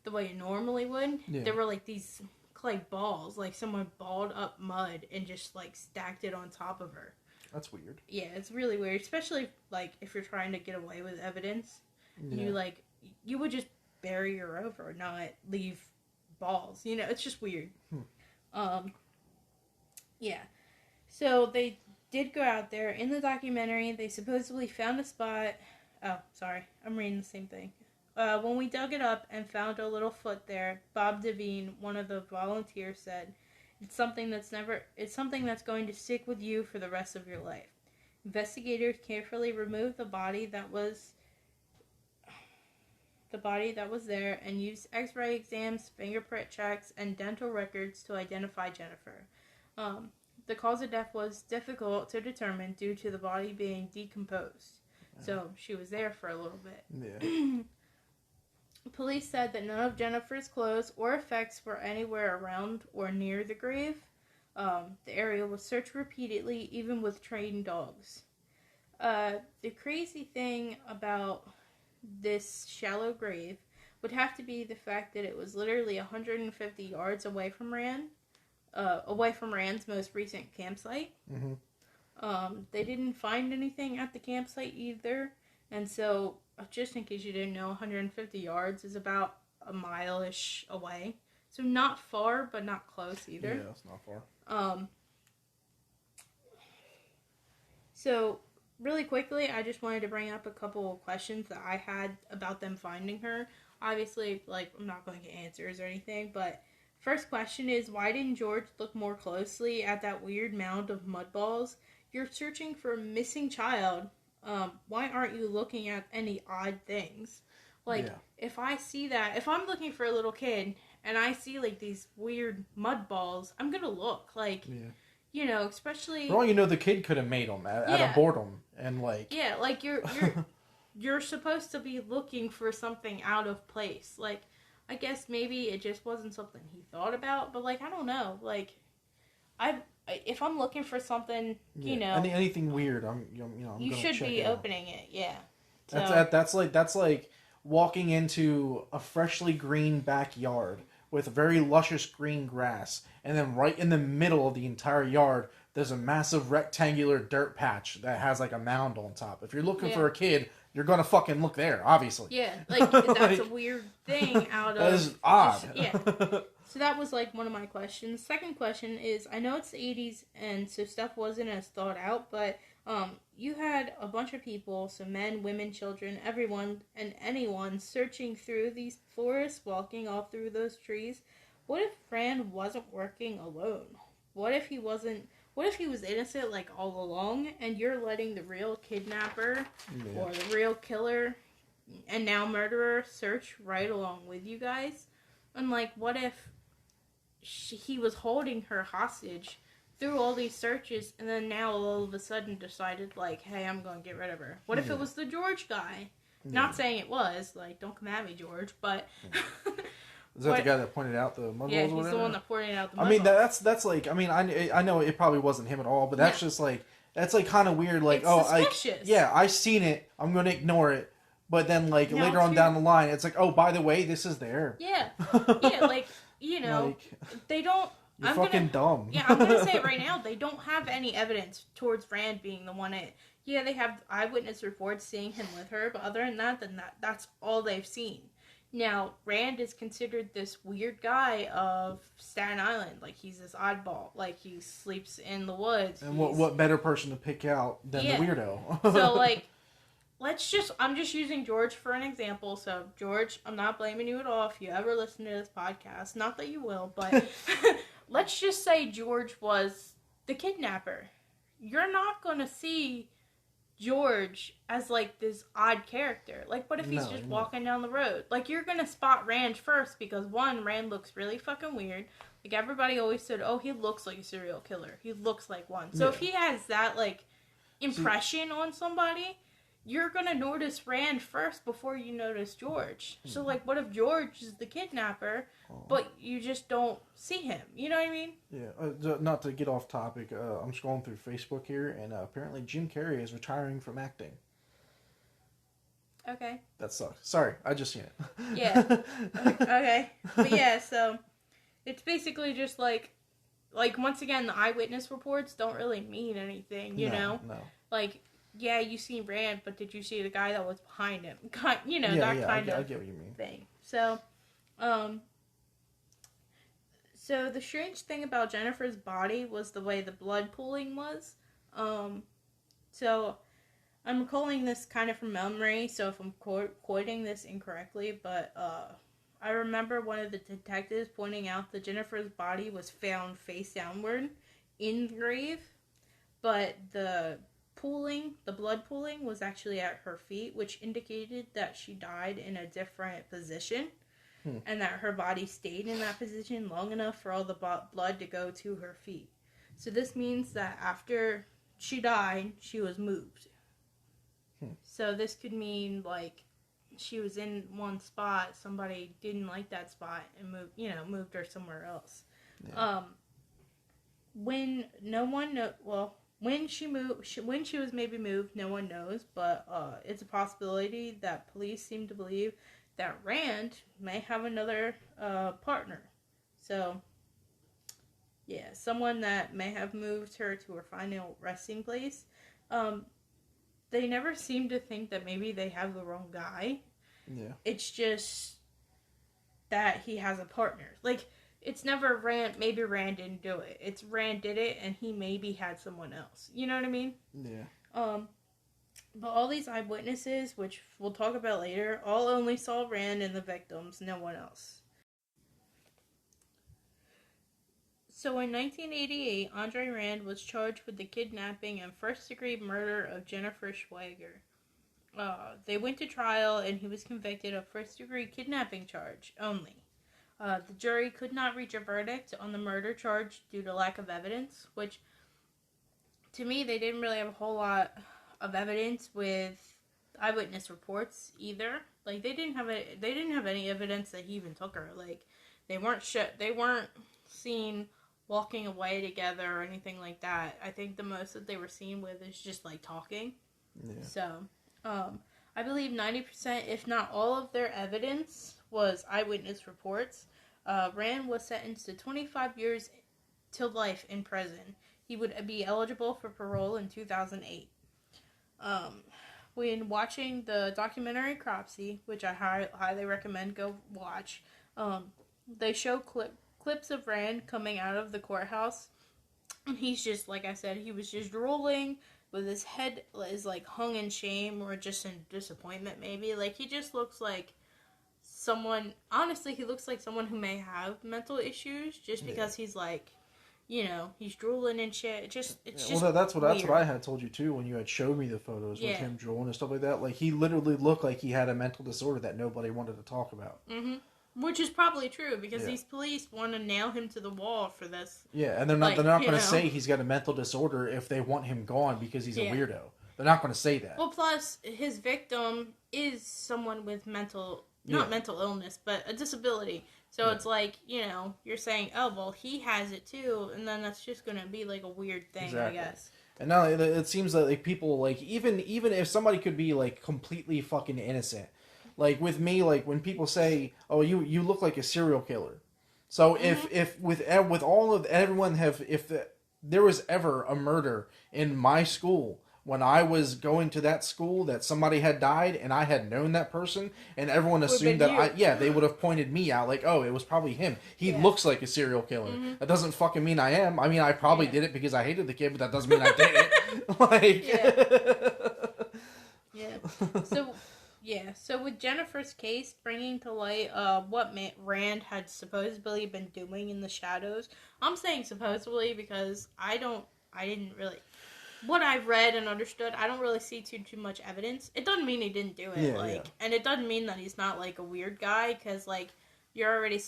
the way you normally would, there were, these clay balls, someone balled up mud and just, stacked it on top of her. That's weird. Yeah, it's really weird, especially, if you're trying to get away with evidence. Yeah. You would just bury her over, not leave balls. It's just weird. Yeah. So they did go out there. In the documentary, they supposedly found a spot. Oh, sorry. I'm reading the same thing. When we dug it up and found a little foot there, Bob Devine, one of the volunteers, said, It's something that's going to stick with you for the rest of your life. Investigators carefully removed the body that was there and used x-ray exams, fingerprint checks, and dental records to identify Jennifer. The cause of death was difficult to determine due to the body being decomposed. So she was there for a little bit. Yeah. Police said that none of Jennifer's clothes or effects were anywhere around or near the grave. The area was searched repeatedly, even with trained dogs. The crazy thing about this shallow grave would have to be the fact that it was literally 150 yards away from Rand's most recent campsite. Mm-hmm. They didn't find anything at the campsite either, and so just in case you didn't know, 150 yards is about a mile-ish away. So not far, but not close either. Yeah, it's not far. So really quickly, I just wanted to bring up a couple of questions that I had about them finding her. Obviously, like, I'm not going to get answers or anything, but first question is, why didn't George look more closely at that weird mound of mud balls? You're searching for a missing child. Why aren't you looking at any odd things? Like, if I see that, if I'm looking for a little kid and I see, like, these weird mud balls, I'm gonna look. Like, you know, especially... For all you know, the kid could have made them out of boredom. And, like... Yeah, like, you're supposed to be looking for something out of place. Like, I guess maybe it just wasn't something he thought about, but, like, I don't know. Like, if I'm looking for something, you know... Anything weird, I'm you should be opening it, yeah. So, that's like walking into a freshly green backyard with very luscious green grass, and then right in the middle of the entire yard, there's a massive rectangular dirt patch that has like a mound on top. If you're looking for a kid, you're gonna fucking look there, obviously. Yeah, like that's a weird thing out of... That is odd. Yeah. So that was like one of my questions. Second question is, I know it's the 80s, and so stuff wasn't as thought out, but you had a bunch of people, so men, women, children, everyone and anyone searching through these forests, walking all through those trees. What if Rand wasn't working alone? What if he was innocent, like, all along, and you're letting the real kidnapper or the real killer and now murderer search right along with you guys? And, like, what if he was holding her hostage through all these searches, and then now all of a sudden decided, like, hey, I'm going to get rid of her? What if it was the George guy? Not saying it was, like, don't come at me, George, but... Is that the guy that pointed out the mud balls? Yeah, he's the one that pointed out the mud balls. I mean, balls. that's like, I mean, I know it probably wasn't him at all, but that's just like, that's like kind of weird. Like, it's suspicious. I seen it, I'm going to ignore it. But then, like, later on down the line, it's like, oh, by the way, this is there. Yeah. Yeah, like, you know, like, they don't... You're fucking dumb. Yeah, I'm going to say it right now. They don't have any evidence towards Rand being the one Yeah, they have eyewitness reports seeing him with her, but other than that, that's all they've seen. Now, Rand is considered this weird guy of Staten Island. Like, he's this oddball. Like, he sleeps in the woods. And what better person to pick out than the weirdo? So, like, I'm just using George for an example. So, George, I'm not blaming you at all if you ever listen to this podcast. Not that you will, but let's just say George was the kidnapper. You're not going to see George as, like, this odd character. Like, what if he's just walking down the road? Like, you're gonna spot Rand first because, one, Rand looks really fucking weird. Like, everybody always said, oh, he looks like a serial killer. He looks like one. So if he has that, like, impression on somebody, you're gonna notice Rand first before you notice George. So, like, what if George is the kidnapper, but you just don't see him? You know what I mean? Yeah, not to get off topic, I'm scrolling through Facebook here, and apparently Jim Carrey is retiring from acting. Okay. That sucks. Sorry, I just seen it. Yeah. Okay. But yeah, so it's basically just like, once again, the eyewitness reports don't really mean anything, you know? No. Like, yeah, you see Rand, but did you see the guy that was behind him? You know, I get what you mean. Thing. So, so the strange thing about Jennifer's body was the way the blood pooling was. So I'm recalling this kind of from memory, so if I'm quoting this incorrectly, but I remember one of the detectives pointing out that Jennifer's body was found face downward in the grave, but the blood pooling was actually at her feet, which indicated that she died in a different position, and that her body stayed in that position long enough for all the blood to go to her feet. So this means that after she died, she was moved. So this could mean, like, she was in one spot, somebody didn't like that spot and moved her somewhere else. Yeah. When she was maybe moved, no one knows, but it's a possibility that police seem to believe that Rand may have another partner. So, yeah, someone that may have moved her to her final resting place. They never seem to think that maybe they have the wrong guy. Yeah. It's just that he has a partner. Like, it's never Rand, maybe Rand didn't do it. It's Rand did it, and he maybe had someone else. You know what I mean? Yeah. But all these eyewitnesses, which we'll talk about later, all only saw Rand and the victims, no one else. So in 1988, Andre Rand was charged with the kidnapping and first-degree murder of Jennifer Schwager. They went to trial, and he was convicted of first-degree kidnapping charge only. The jury could not reach a verdict on the murder charge due to lack of evidence, which, to me, they didn't really have a whole lot of evidence with eyewitness reports either. Like, they didn't have any evidence that he even took her. Like, they weren't seen walking away together or anything like that. I think the most that they were seen with is just, like, talking. Yeah. So, I believe 90%, if not all of their evidence, was eyewitness reports. Rand was sentenced to 25 years to life in prison. He would be eligible for parole in 2008. When watching the documentary Cropsey, which I highly recommend go watch, they show clips of Rand coming out of the courthouse, and he's just, like I said, he was just drooling, with his head is like hung in shame or just in disappointment maybe. Like, he just looks like someone, honestly, he looks like someone who may have mental issues just because he's like, you know, he's drooling and shit. It's just well, that's what I had told you too when you had showed me the photos with him drooling and stuff like that. Like, he literally looked like he had a mental disorder that nobody wanted to talk about. Mm-hmm. Which is probably true, because these police want to nail him to the wall for this. Yeah, and they're not going to say he's got a mental disorder if they want him gone because he's a weirdo. They're not going to say that. Well, plus, his victim is someone with not mental illness, but a disability. So it's like, you know, you're saying, oh, well, he has it too, and then that's just going to be like a weird thing, I guess. And now it seems that like people, like, even if somebody could be like completely fucking innocent, like with me, like when people say, "Oh, you look like a serial killer," so if with all of everyone there was ever a murder in my school when I was going to that school that somebody had died and I had known that person and everyone assumed that they would have pointed me out like, oh, it was probably him. He looks like a serial killer. Mm-hmm. That doesn't fucking mean I am. I mean, I probably did it because I hated the kid, but that doesn't mean I did it. So with Jennifer's case, bringing to light what Rand had supposedly been doing in the shadows. I'm saying supposedly because I didn't really, what I've read and understood, I don't really see too much evidence. It doesn't mean he didn't do it, and it doesn't mean that he's not like a weird guy, because like you're already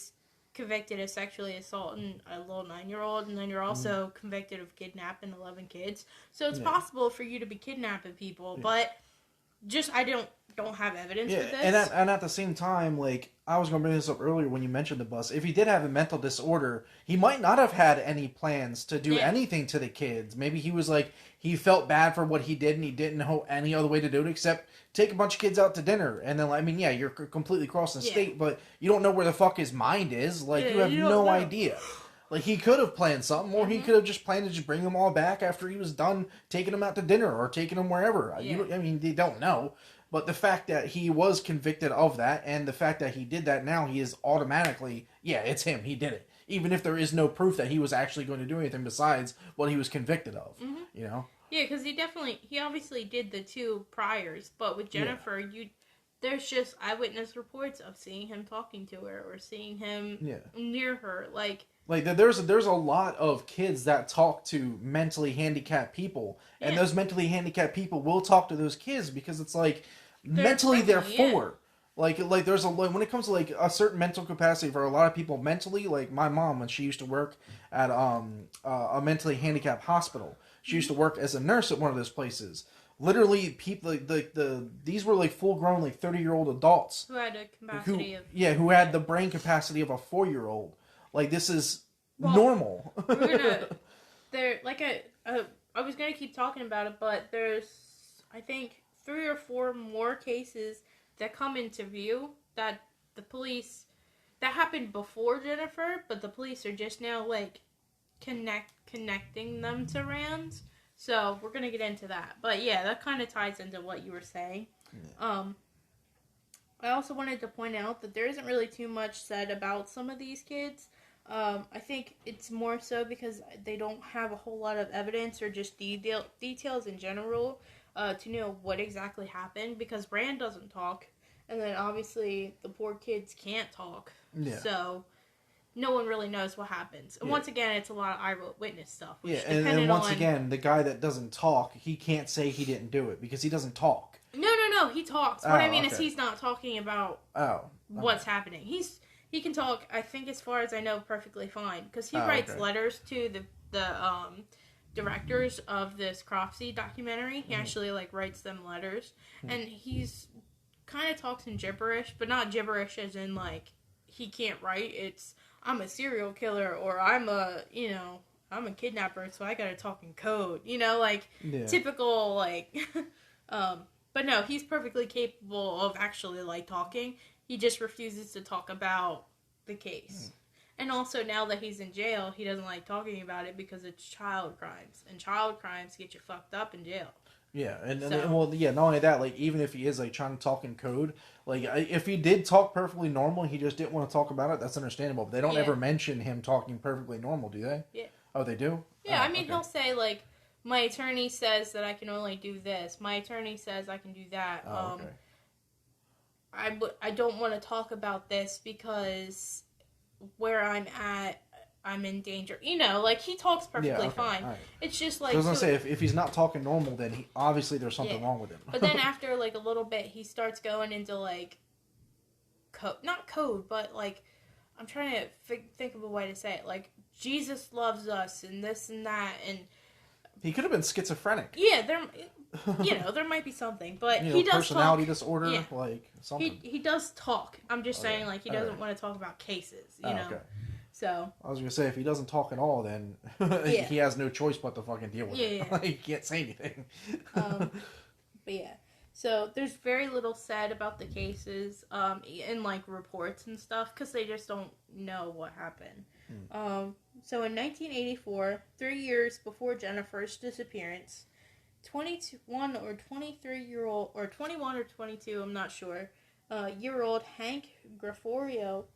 convicted of sexually assaulting a little 9-year-old, and then you're also convicted of kidnapping 11 kids. So it's possible for you to be kidnapping people, but just I don't have evidence with this. And at the same time, like, I was going to bring this up earlier when you mentioned the bus. If he did have a mental disorder, he might not have had any plans to do anything to the kids. Maybe he was like, he felt bad for what he did and he didn't know any other way to do it except take a bunch of kids out to dinner. And then, I mean, you're completely crossing the state, but you don't know where the fuck his mind is. Like, you have no idea. Like, he could have planned something, or he could have just planned to just bring them all back after he was done taking them out to dinner or taking them wherever. Yeah. I mean, they don't know. But the fact that he was convicted of that, and the fact that he did that now, he is automatically, it's him. He did it. Even if there is no proof that he was actually going to do anything besides what he was convicted of, you know? Yeah, because he obviously did the 2 priors, but with Jennifer, there's just eyewitness reports of seeing him talking to her or seeing him near her, like there's a lot of kids that talk to mentally handicapped people, and those mentally handicapped people will talk to those kids because it's like mentally they're for. Like there's when it comes to like a certain mental capacity for a lot of people mentally, like my mom when she used to work at a mentally handicapped hospital, she used to work as a nurse at one of those places. Literally, people these were like full grown 30-year-old adults who had a capacity who had the brain capacity of a 4-year-old. Like, this is normal. I was gonna keep talking about it, but there's, I think, 3 or 4 more cases that come into view that the police, that happened before Jennifer, but the police are just now, like, connecting them to Rand. So, we're gonna get into that. But, yeah, that kind of ties into what you were saying. Yeah. I also wanted to point out that there isn't really too much said about some of these kids. I think it's more so because they don't have a whole lot of evidence or just details in general. to know what exactly happened, because Rand doesn't talk, and then obviously the poor kids can't talk. Yeah. So no one really knows what happens. And once again, it's a lot of eyewitness stuff. Yeah, and once again, the guy that doesn't talk, he can't say he didn't do it because he doesn't talk. No, he talks. What I mean is he's not talking about what's happening. He can talk, I think, as far as I know, perfectly fine, because he writes letters to the directors of this Cropsey documentary. He actually writes them letters, and he's kind of talks in gibberish, but not gibberish as in he can't write. It's I'm a serial killer, or I'm a kidnapper, so I gotta talk in code. Typical but no, he's perfectly capable of actually talking. He just refuses to talk about the case. And also, now that he's in jail, he doesn't like talking about it because it's child crimes. And child crimes get you fucked up in jail. Yeah, not only that, even if he is, trying to talk in code, if he did talk perfectly normal, he just didn't want to talk about it, that's understandable. But they don't ever mention him talking perfectly normal, do they? Yeah. Oh, they do? Yeah, he'll say, my attorney says that I can only do this. My attorney says I can do that. I don't want to talk about this because where I'm at, I'm in danger. He talks perfectly fine. Right. It's just I was going to say, if he's not talking normal, then obviously there's something wrong with him. But then after, a little bit, he starts going into, not code, but, I'm trying to think of a way to say it. Jesus loves us, and this and that, and... He could have been schizophrenic. Yeah, there might be something, but he does personality talk. Disorder, something. He does talk. I'm just saying, he doesn't want to talk about cases, you know? Okay. So... I was going to say, if he doesn't talk at all, then he has no choice but to fucking deal with it. Yeah. He can't say anything. But yeah. So, there's very little said about the cases, in, reports and stuff, because they just don't know what happened. So in 1984, 3 years before Jennifer's disappearance, 21 or 23-year-old, or 21 or 22, I'm not sure, year-old Hank Gregorio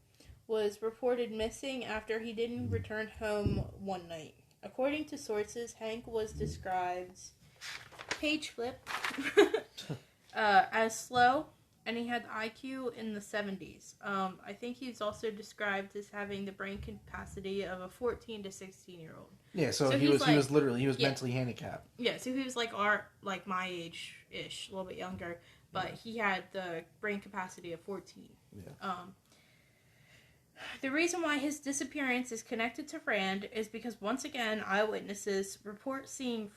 was reported missing after he didn't return home one night. According to sources, Hank was described, page flip, as slow, and he had IQ in the 70s. I think he's also described as having the brain capacity of a 14 to 16-year-old. Yeah, so he was mentally handicapped. Yeah, so he was my age-ish, a little bit younger, but he had the brain capacity of 14. Yeah. The reason why his disappearance is connected to Rand is because, once again, eyewitnesses report seeing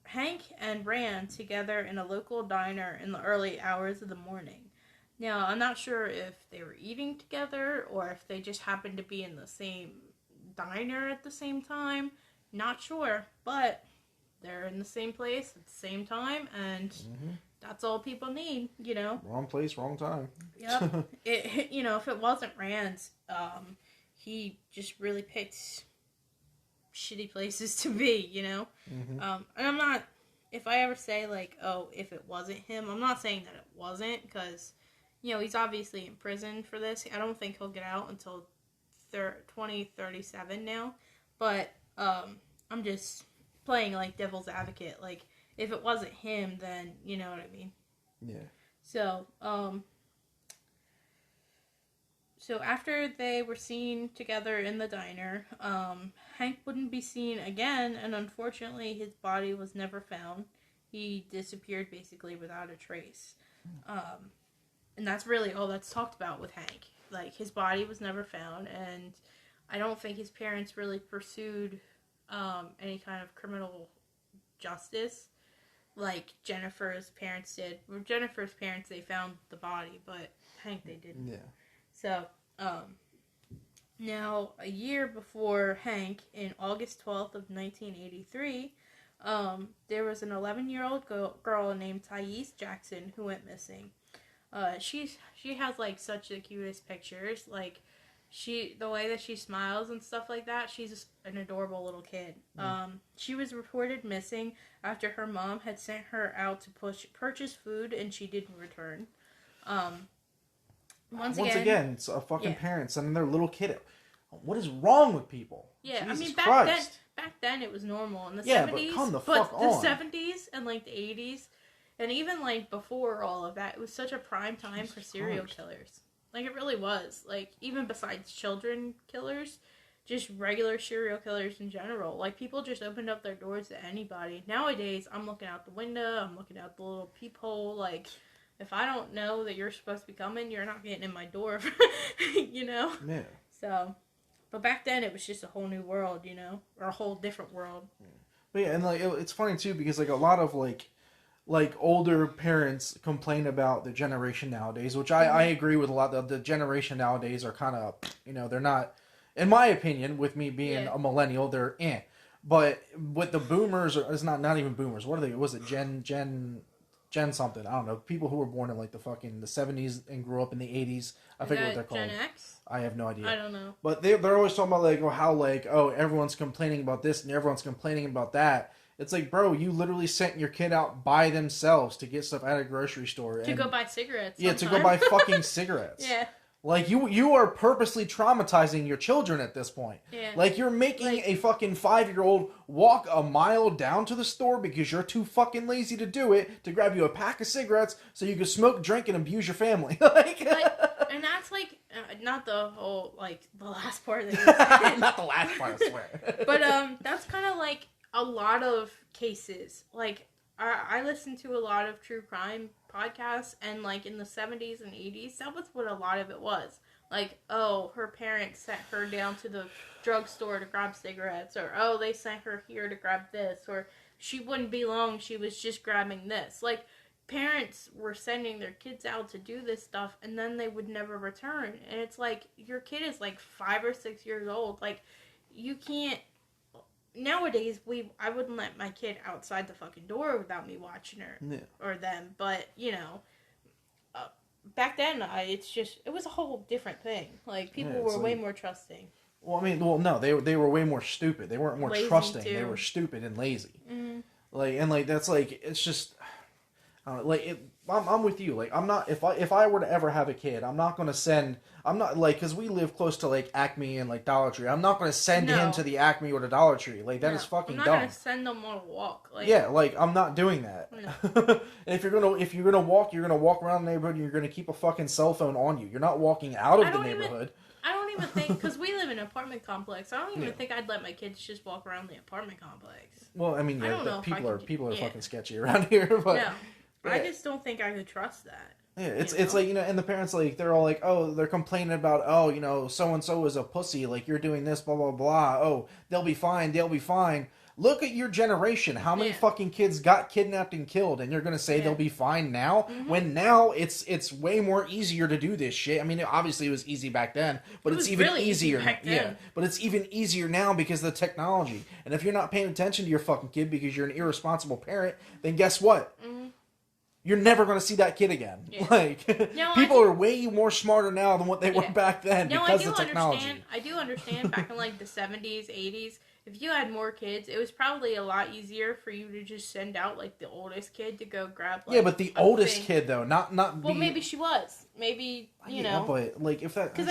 Hank and Rand together in a local diner in the early hours of the morning. Now, I'm not sure if they were eating together or if they just happened to be in the same diner at the same time. Not sure, but they're in the same place at the same time, and that's all people need, Wrong place, wrong time. Yep. If it wasn't Rand's, he just really picked shitty places to be, And I'm not, if I ever say if it wasn't him, I'm not saying that it wasn't, because he's obviously in prison for this. I don't think he'll get out until 2037 now, but I'm just playing devil's advocate. If it wasn't him, then you know what I mean. Yeah. So after they were seen together in the diner, Hank wouldn't be seen again, and unfortunately his body was never found. He disappeared basically without a trace. And that's really all that's talked about with Hank. His body was never found, and I don't think his parents really pursued any kind of criminal justice like Jennifer's parents did. With Jennifer's parents, they found the body, but Hank, they didn't. Yeah. So, now, a year before Hank, in August 12th of 1983, there was an 11-year-old girl named Thais Jackson who went missing. She has, such the cutest pictures. The way that she smiles and stuff like that, she's an adorable little kid. She was reported missing after her mom had sent her out to purchase food, and she didn't return. Once again, it's a fucking parent sending their little kid. What is wrong with people? Yeah, Jesus back then it was normal in the 70s. But come the fuck on. The 70s and the 80s, And even, like, before all of that, it was such a prime time for serial killers. Like, it really was. Like, even besides children killers, just regular serial killers in general. Like, people just opened up their doors to anybody. Nowadays, I'm looking out the window, I'm looking out the little peephole, like, if I don't know that you're supposed to be coming, you're not getting in my door, you know? Yeah. So, but back then, it was just a whole new world, you know? Or a whole different world. Yeah. But yeah, and, like, it's funny, too, because, like, a lot of, like older parents complain about the generation nowadays, which I agree with a lot. The generation nowadays are kind of, you know, they're not, in my opinion, with me being a millennial, they're But with the boomers, or it's not even boomers. What are they? Was it Gen something? I don't know. People who were born in like the 70s and grew up in the 80s. I forget what they're called. Gen X? I have no idea. I don't know. But they're always talking about like, oh, how like, oh, everyone's complaining about this and everyone's complaining about that. It's like, bro, you literally sent your kid out by themselves to get stuff at a grocery store. To go buy cigarettes. Yeah, to go buy fucking cigarettes. Yeah. Like, you are purposely traumatizing your children at this point. Yeah. Like, you're making a fucking 5-year-old walk a mile down to the store because you're too fucking lazy to do it, to grab you a pack of cigarettes so you can smoke, drink, and abuse your family. And that's, like, not the whole, like, the last part that you said. Not the last part, I swear. But, that's kind of, like, a lot of cases. Like, I listen to a lot of true crime podcasts, and, like, in the 70s and 80s, that was what a lot of it was. Like, oh, her parents sent her down to the drugstore to grab cigarettes, or, oh, they sent her here to grab this, or she wouldn't be long, she was just grabbing this. Like, parents were sending their kids out to do this stuff, and then they would never return. And it's like, your kid is, like, 5 or 6 years old. Like, you can't... Nowadays, I wouldn't let my kid outside the fucking door without me watching her or them. But, you know, back then, it was a whole different thing. Like, people were way more trusting. Well, I mean, no, they were way more stupid. They weren't more lazy trusting. Too. They were stupid and lazy. Mm-hmm. Like, and like that's like, it's just, I'm with you. Like, I'm not, if I were to ever have a kid, I'm not like, because we live close to like Acme and like Dollar Tree. I'm not going to send him to the Acme or the Dollar Tree. Like, that is fucking dumb. I'm not going to send them on a walk. Like, yeah, like, I'm not doing that. No. And if you're gonna walk, you're gonna walk around the neighborhood and you're gonna keep a fucking cell phone on you. You're not walking out of the neighborhood. I don't even think, because we live in an apartment complex, I don't even think I'd let my kids just walk around the apartment complex. Well, I mean, yeah, people are fucking sketchy around here, but... No. I just don't think I could trust that. Yeah, it's like, you know, and the parents, like, they're all like, oh, they're complaining about, oh, you know, so-and-so is a pussy, like, you're doing this, blah, blah, blah, oh, they'll be fine. Look at your generation. How many fucking kids got kidnapped and killed, and you're gonna say they'll be fine now? Mm-hmm. When now it's way more easier to do this shit. I mean, obviously it was easy back then, but it's even really easier. Yeah, but it's even easier now because of the technology. And if you're not paying attention to your fucking kid because you're an irresponsible parent, then guess what? Mm-hmm. You're never going to see that kid again. Yeah. Like, people are way more smarter now than what they were back then because of technology. I do understand back in like the 70s, 80s, if you had more kids, it was probably a lot easier for you to just send out like the oldest kid to go grab like, but the oldest kid though, not well, maybe she was. Maybe, you know. But like if that, because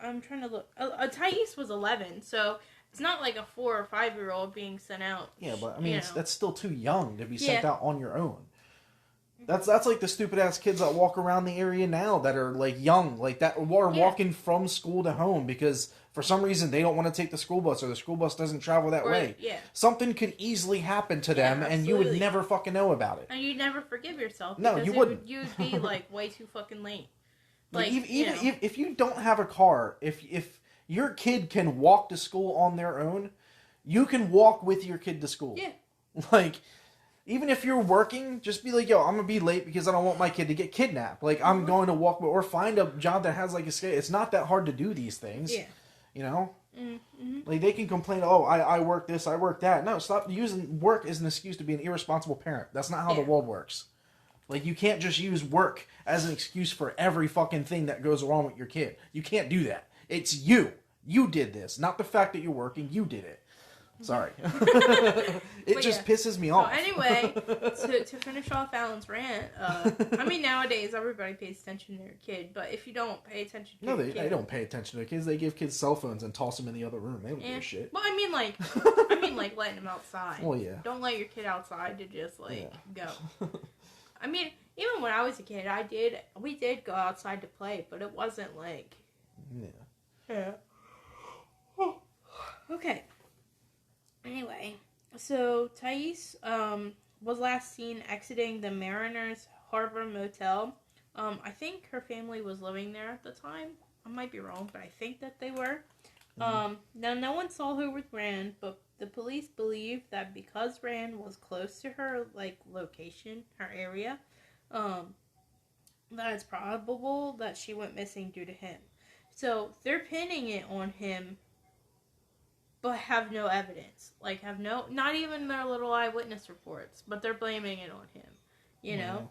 I'm trying to look. Thais was 11, so it's not like a 4 or 5-year-old being sent out. Yeah, but I mean, that's still too young to be sent out on your own. That's like the stupid ass kids that walk around the area now that are like young, like that, or walking from school to home because for some reason they don't want to take the school bus or the school bus doesn't travel that way. Yeah. Something could easily happen to them and you would never fucking know about it. And you'd never forgive yourself. No, you wouldn't. You'd be like way too fucking late. Like even if you don't have a car, if your kid can walk to school on their own, you can walk with your kid to school. Yeah. Like, even if you're working, just be like, yo, I'm going to be late because I don't want my kid to get kidnapped. Like, I'm going to walk, or find a job that has, like, a scale. It's not that hard to do these things. Yeah. You know? Mm-hmm. Like, they can complain, oh, I work this, I work that. No, stop using work as an excuse to be an irresponsible parent. That's not how the world works. Like, you can't just use work as an excuse for every fucking thing that goes wrong with your kid. You can't do that. It's you. You did this. Not the fact that you're working. You did it. Sorry. It just pisses me off. So anyway, to finish off Alan's rant, I mean, nowadays everybody pays attention to their kid, but if you don't pay attention to your kid... No, they don't pay attention to their kids. They give kids cell phones and toss them in the other room. They don't give a shit. Well, I mean, like letting them outside. Well, yeah. Don't let your kid outside to just, go. I mean, even when I was a kid, we did go outside to play, but it wasn't like... Yeah. Oh. Okay. Anyway, so Thais was last seen exiting the Mariners Harbor Motel. I think her family was living there at the time. I might be wrong, but I think that they were. Now, no one saw her with Rand, but the police believe that because Rand was close to her, location, her area, that it's probable that she went missing due to him. So, they're pinning it on him, but have no evidence. Not even their little eyewitness reports, but they're blaming it on him, you know?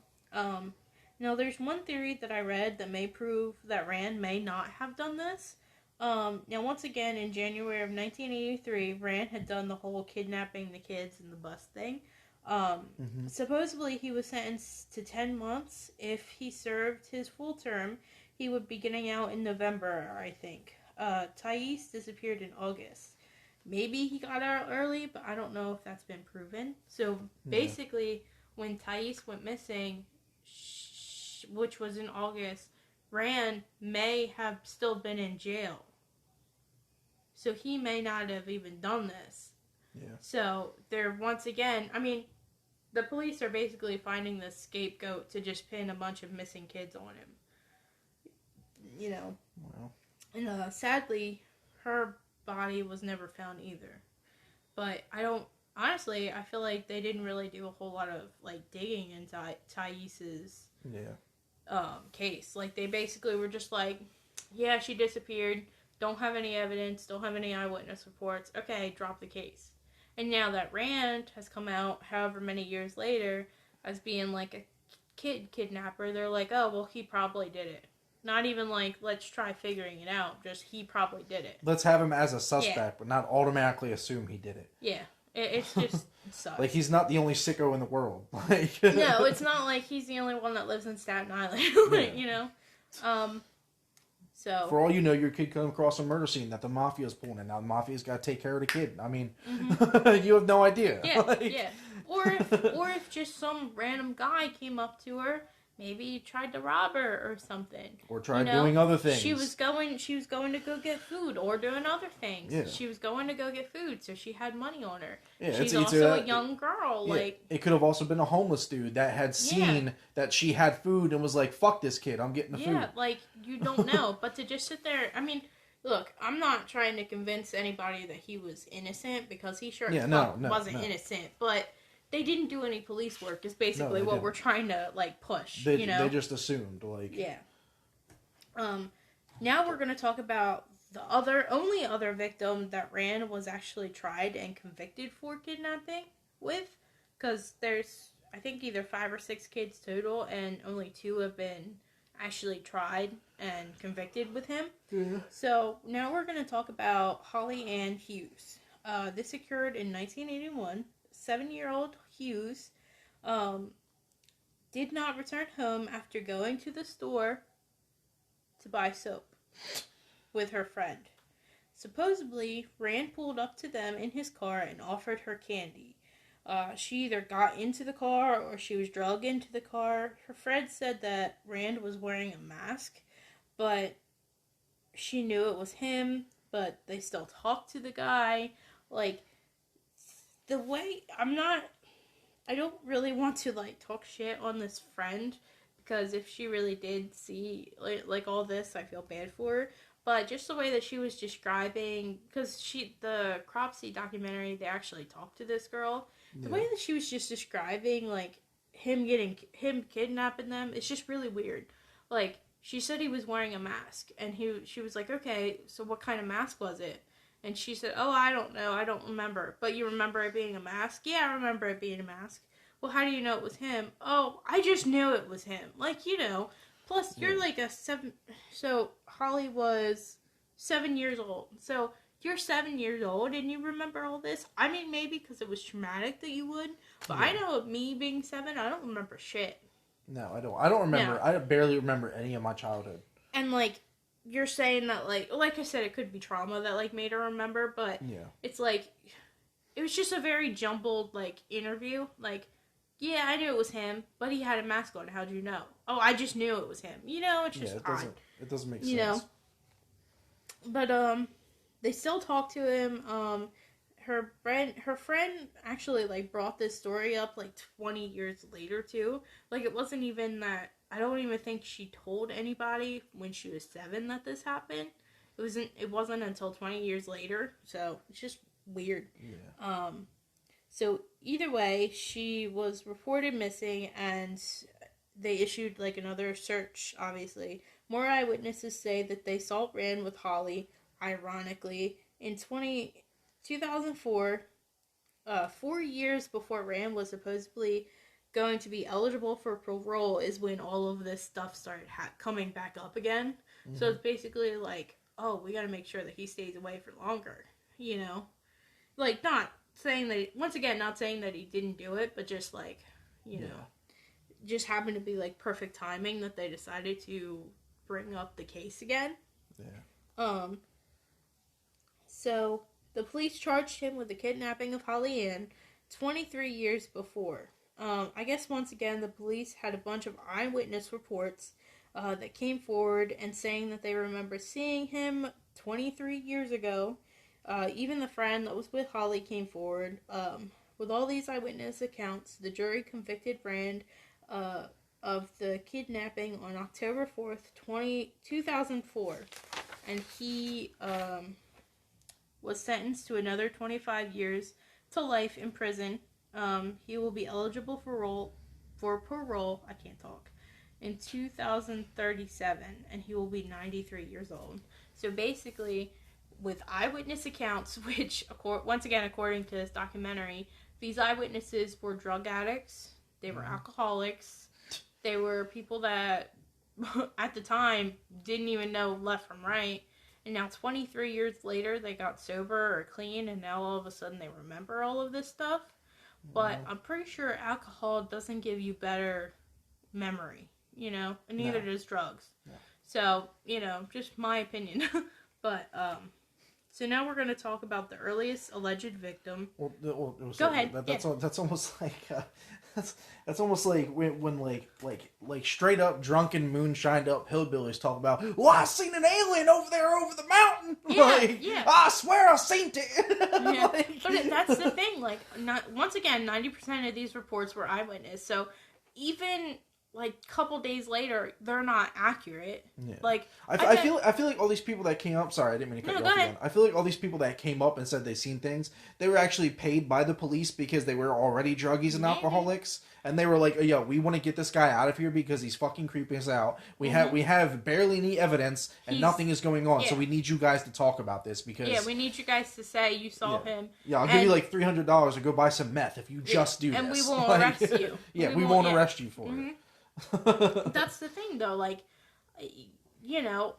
Now, there's one theory that I read that may prove that Rand may not have done this. Now, once again, in January of 1983, Rand had done the whole kidnapping the kids and the bus thing. Supposedly, he was sentenced to 10 months. If he served his full term, he would be getting out in November, I think. Thais disappeared in August. Maybe he got out early, but I don't know if that's been proven. So, basically, when Thais went missing, which was in August, Rand may have still been in jail. So, he may not have even done this. Yeah. So, they're, once again, I mean, the police are basically finding this scapegoat to just pin a bunch of missing kids on him. You know. Wow. And, sadly, her body was never found either. But honestly, I feel like they didn't really do a whole lot of digging into Thais's case. They basically were just yeah, she disappeared, don't have any evidence, don't have any eyewitness reports, okay, drop the case. And now that Rand has come out however many years later as being a kid kidnapper, they're oh, well, he probably did it. Not even let's try figuring it out. Just, he probably did it. Let's have him as a suspect, but not automatically assume he did it. Yeah. It's just sucks. He's not the only sicko in the world. No, it's not like he's the only one that lives in Staten Island. You know? So. For all you know, your kid come across a murder scene that the mafia's pulling in. Now the mafia's got to take care of the kid. I mean, you have no idea. Yeah, yeah. Or if just some random guy came up to her, maybe he tried to rob her or something. Or tried doing other things. She was going to go get food or doing other things. Yeah. She was going to go get food, so she had money on her. Yeah, she's also a young girl. Yeah, it could have also been a homeless dude that had seen that she had food and was like, fuck this kid, I'm getting the food. Yeah, you don't know. But to just sit there, I mean, look, I'm not trying to convince anybody that he was innocent, because he sure wasn't innocent. But they didn't do any police work, is basically what we're trying to, push, They just assumed, Yeah. Now we're going to talk about the only other victim that Rand was actually tried and convicted for kidnapping with, because there's, I think, either 5 or 6 kids total, and only 2 have been actually tried and convicted with him. Yeah. So, now we're going to talk about Holly Ann Hughes. This occurred in 1981. 7-year-old Hughes did not return home after going to the store to buy soap with her friend. Supposedly, Rand pulled up to them in his car and offered her candy. She either got into the car or she was drugged into the car. Her friend said that Rand was wearing a mask, but she knew it was him, but they still talked to the guy. The way, I don't really want to, talk shit on this friend, because if she really did see, all this, I feel bad for her, but just the way that she was describing, because the Cropsey documentary, they actually talked to this girl, the way that she was just describing, him kidnapping them, it's just really weird. She said he was wearing a mask, and she was like, okay, so what kind of mask was it? And she said, oh, I don't know, I don't remember. But you remember it being a mask? Yeah, I remember it being a mask. Well, how do you know it was him? Oh, I just knew it was him. Plus, you're a 7... So, Holly was 7 years old. So, you're 7 years old and you remember all this. I mean, maybe because it was traumatic that you would, but I know me being 7, I don't remember shit. No, I don't. I don't remember. No. I barely remember any of my childhood. And, like, you're saying that, like I said, it could be trauma that, like, made her remember, but it's, like, it was just a very jumbled, like, interview. Like, yeah, I knew it was him, but he had a mask on. How'd you know? Oh, I just knew it was him. You know, it's just odd. It doesn't make sense. You know? But, they still talk to him. Her friend actually, like, brought this story up, like, 20 years later, too. Like, it wasn't even that, I don't even think she told anybody when she was 7 that this happened. It wasn't until 20 years later, so it's just weird. Yeah. So, either way, she was reported missing, and they issued, like, another search, obviously. More eyewitnesses say that they saw Rand with Holly, ironically, in 2004, 4 years before Rand was supposedly going to be eligible for parole is when all of this stuff started coming back up again. Mm-hmm. So it's basically like, oh, we gotta make sure that he stays away for longer, you know? Like, not saying that he didn't do it, but just like, you know, just happened to be like perfect timing that they decided to bring up the case again. Yeah. So the police charged him with the kidnapping of Holly Ann 23 years before. I guess once again the police had a bunch of eyewitness reports that came forward and saying that they remember seeing him 23 years ago. Even the friend that was with Holly came forward. With all these eyewitness accounts, the jury convicted Rand of the kidnapping on October 4th, 2004. And he was sentenced to another 25 years to life in prison. He will be eligible for parole, I can't talk, in 2037, and he will be 93 years old. So basically, with eyewitness accounts, which, once again, according to this documentary, these eyewitnesses were drug addicts, they were alcoholics, they were people that, at the time, didn't even know left from right, and now 23 years later, they got sober or clean, and now all of a sudden they remember all of this stuff. But I'm pretty sure alcohol doesn't give you better memory, you know, and neither does drugs. No. So, you know, just my opinion. But, so now we're going to talk about the earliest alleged victim. Go ahead. That's almost like that's almost like when like straight up drunken moonshined up hillbillies talk about, well, I seen an alien over there over the mountain. Yeah. I swear I seen it. Yeah. But that's the thing. Like, once again, 90% of these reports were eyewitness. So even like a couple days later, they're not accurate. Yeah. Like I feel like all these people that came up. Sorry, I didn't mean to cut you off again. I feel like all these people that came up and said they seen things, they were actually paid by the police because they were already druggies and alcoholics, and they were like, "Yo, we want to get this guy out of here because he's fucking creeping us out. We have barely any evidence and nothing is going on, so we need you guys to talk about this because we need you guys to say you saw him. Yeah, I'll give you like $300 to go buy some meth if you just do this, and we won't arrest you. We won't arrest you for it." That's the thing, though. Like, you know,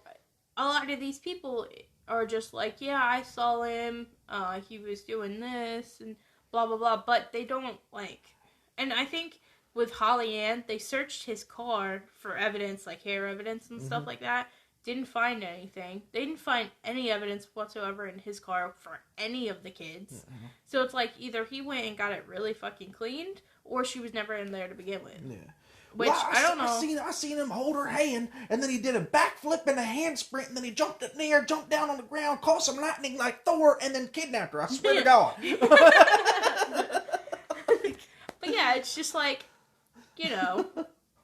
a lot of these people are just like, yeah, I saw him, he was doing this, and blah, blah, blah, but they don't, like, and I think with Holly Ann, they searched his car for evidence, like hair evidence and stuff like that, didn't find anything. They didn't find any evidence whatsoever in his car for any of the kids. So it's like, either he went and got it really fucking cleaned, or she was never in there to begin with. Yeah. Which, I don't know. I seen him hold her hand, and then he did a backflip and a hand sprint, and then he jumped in the air, jumped down on the ground, caught some lightning like Thor, and then kidnapped her. I swear to God. But yeah, it's just like, you know,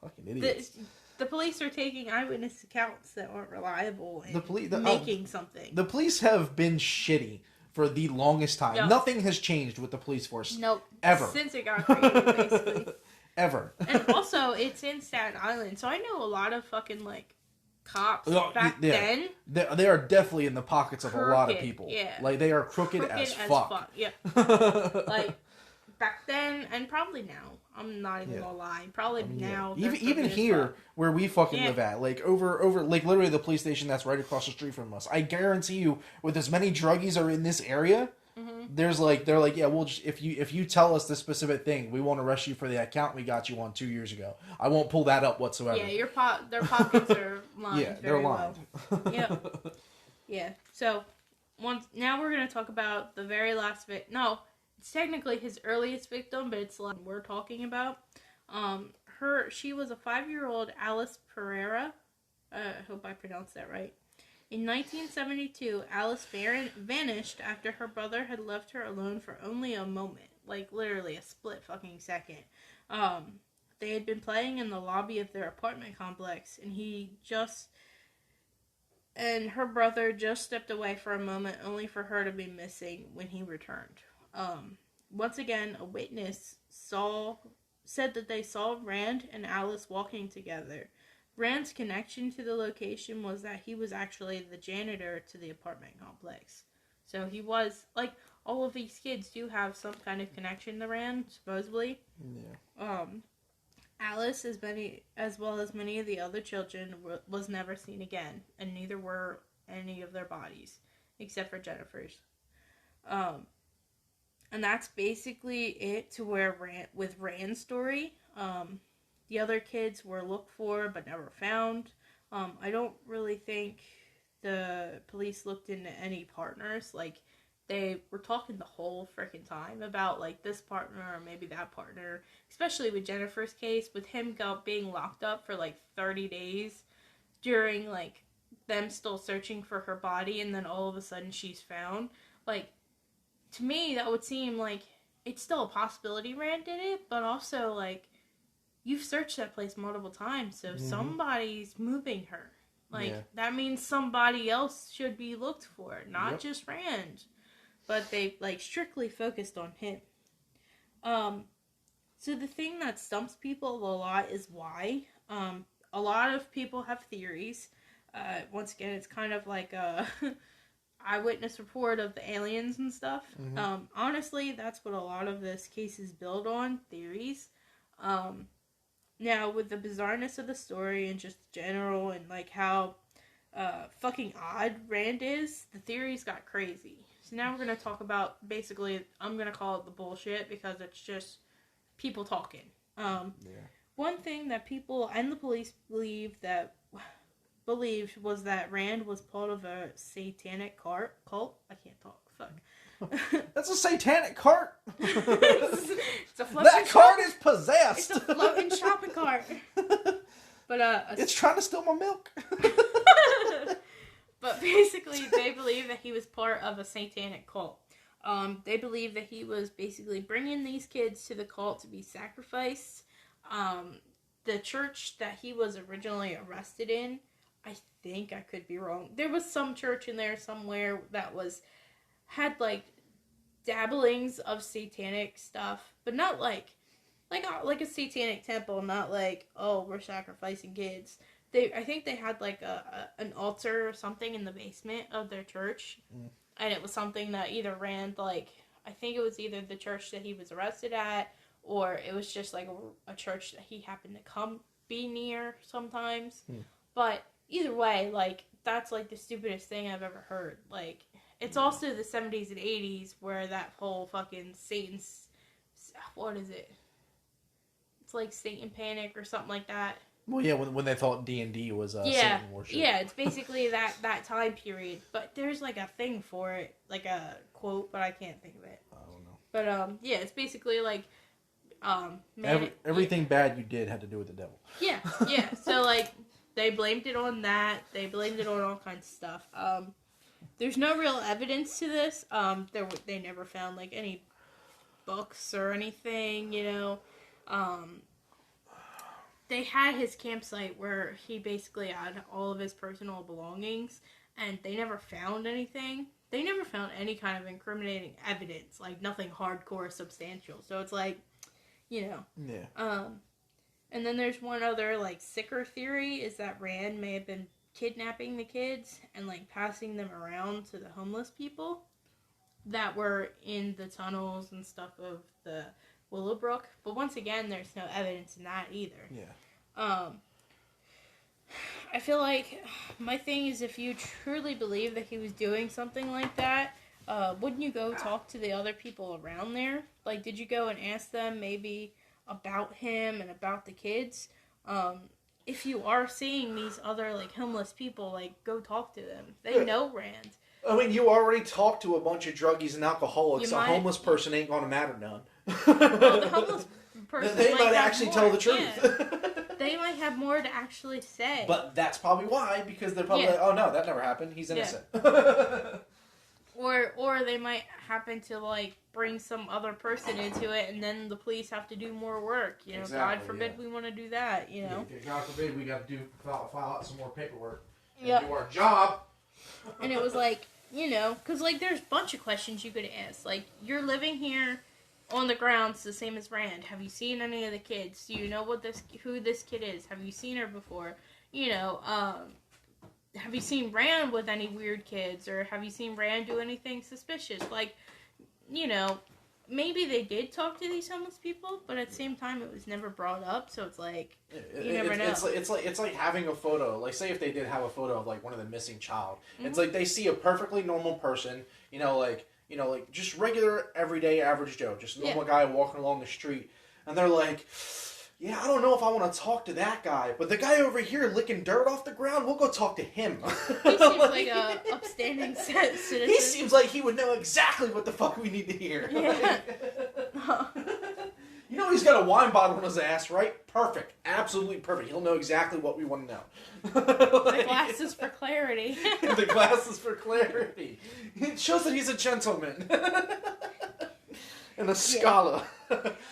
fucking idiots. The police are taking eyewitness accounts that aren't reliable and making something. The police have been shitty for the longest time. Yep. Nothing has changed with the police force. Nope. Ever. Since it got created, basically. Ever. And also, it's in Staten Island, so I know a lot of fucking, like, cops back then. They are definitely in the pockets of a lot of people. Yeah. Like, they are crooked as fuck. Yeah. Like, back then, and probably now. I'm not even gonna lie. Probably now. Even here, where we fucking live at, like over like literally the police station that's right across the street from us. I guarantee you, with as many druggies are in this area, they're like, yeah, we'll just if you tell us this specific thing, we won't arrest you for the account we got you on 2 years ago. I won't pull that up whatsoever. Yeah, their pockets are lined. Yeah, they're lined. Well. Yep. Yeah. So now we're gonna talk about the very last No, it's technically his earliest victim, but it's the one we're talking about. She was a 5-year-old Alice Pereira. I hope I pronounced that right. In 1972, Alice vanished after her brother had left her alone for only a moment, like literally a split fucking second. They had been playing in the lobby of their apartment complex, and her brother just stepped away for a moment, only for her to be missing when he returned. Once again, a witness said that they saw Rand and Alice walking together. Rand's connection to the location was that he was actually the janitor to the apartment complex. So he was, like, all of these kids do have some kind of connection to Rand, supposedly. Yeah. Alice, as well as many of the other children, was never seen again, and neither were any of their bodies, except for Jennifer's. And that's basically it to where with Rand's story. The other kids were looked for but never found. I don't really think the police looked into any partners. Like, they were talking the whole freaking time about, like, this partner or maybe that partner. Especially with Jennifer's case, with him being locked up for, like, 30 days during, like, them still searching for her body, and then all of a sudden she's found. Like, to me, that would seem like it's still a possibility Rand did it, but also, like, you've searched that place multiple times, so somebody's moving her. Like, that means somebody else should be looked for, not just Rand. But they, like, strictly focused on him. So the thing that stumps people a lot is why. A lot of people have theories. Once again, it's kind of like a eyewitness report of the aliens and stuff. Honestly, that's what a lot of this case is built on, theories. Now, with the bizarreness of the story and just general and, like, how fucking odd Rand is, the theories got crazy. So now we're going to talk about, basically, I'm going to call it the bullshit, because it's just people talking. One thing that people and the police believed was that Rand was part of a satanic cult. I can't talk. Fuck. That's a satanic cart. It's a that cart is possessed. It's a floating shopping cart. But it's trying to steal my milk. But basically, they believe that he was part of a satanic cult. They believe that he was basically bringing these kids to the cult to be sacrificed. The church that he was originally arrested in, I think, I could be wrong, there was some church in there somewhere that had, like, dabblings of satanic stuff, but not like a satanic temple, not like, oh, we're sacrificing kids. I think they had, like, an altar or something in the basement of their church, and it was something that either Rand, like, I think it was either the church that he was arrested at, or it was just, like, a church that he happened to be near sometimes. But either way, like, that's, like, the stupidest thing I've ever heard. Like, it's also the 70s and 80s where that whole fucking Satan's, what is it? It's like Satan Panic or something like that. Well, yeah, when they thought D&D was Satan worship. Yeah, it's basically that time period. But there's, like, a thing for it, like a quote, but I can't think of it. I don't know. But, yeah, it's basically, like, everything bad you did had to do with the devil. Yeah. So, like, they blamed it on that. They blamed it on all kinds of stuff. There's no real evidence to this. They never found, like, any books or anything, you know. They had his campsite where he basically had all of his personal belongings, and they never found anything. They never found any kind of incriminating evidence, like, nothing hardcore substantial. So it's like, you know. Yeah. And then there's one other, like, sicker theory, is that Rand may have been kidnapping the kids and, like, passing them around to the homeless people that were in the tunnels and stuff of the Willowbrook. But once again, there's no evidence in that either. Yeah. I feel like my thing is, if you truly believe that he was doing something like that, wouldn't you go talk to the other people around there? Like, did you go and ask them maybe about him and about the kids? If you are seeing these other, like, homeless people, like, go talk to them. They know Rand. I mean, you already talked to a bunch of druggies and alcoholics. A homeless person ain't gonna matter none. Well, the homeless person they might actually more. tell the truth. Yeah. They might have more to actually say. But that's probably why, because they're probably like, oh no, that never happened. He's innocent. Yeah. Or they might happen to, like, bring some other person into it, and then the police have to do more work. You know, exactly, God forbid we want to do that, you know. Yeah, God forbid we got to file out some more paperwork. And yep. do our job. And it was like, you know, because, like, there's a bunch of questions you could ask. Like, you're living here on the grounds the same as Rand. Have you seen any of the kids? Do you know who this kid is? Have you seen her before? You know, have you seen Rand with any weird kids? Or have you seen Rand do anything suspicious? Like, you know, maybe they did talk to these homeless people, but at the same time it was never brought up, so it's like, you never know. It's like having a photo. Like, say if they did have a photo of, like, one of the missing child. Mm-hmm. It's like they see a perfectly normal person, like just regular, everyday, average Joe, just a normal guy walking along the street, and they're like, yeah, I don't know if I want to talk to that guy, but the guy over here licking dirt off the ground, we'll go talk to him. He seems like a upstanding citizen. He seems like he would know exactly what the fuck we need to hear. Yeah. You know he's got a wine bottle in his ass, right? Perfect. Absolutely perfect. He'll know exactly what we want to know. The glasses for clarity. The glasses for clarity. It shows that he's a gentleman. And a scholar.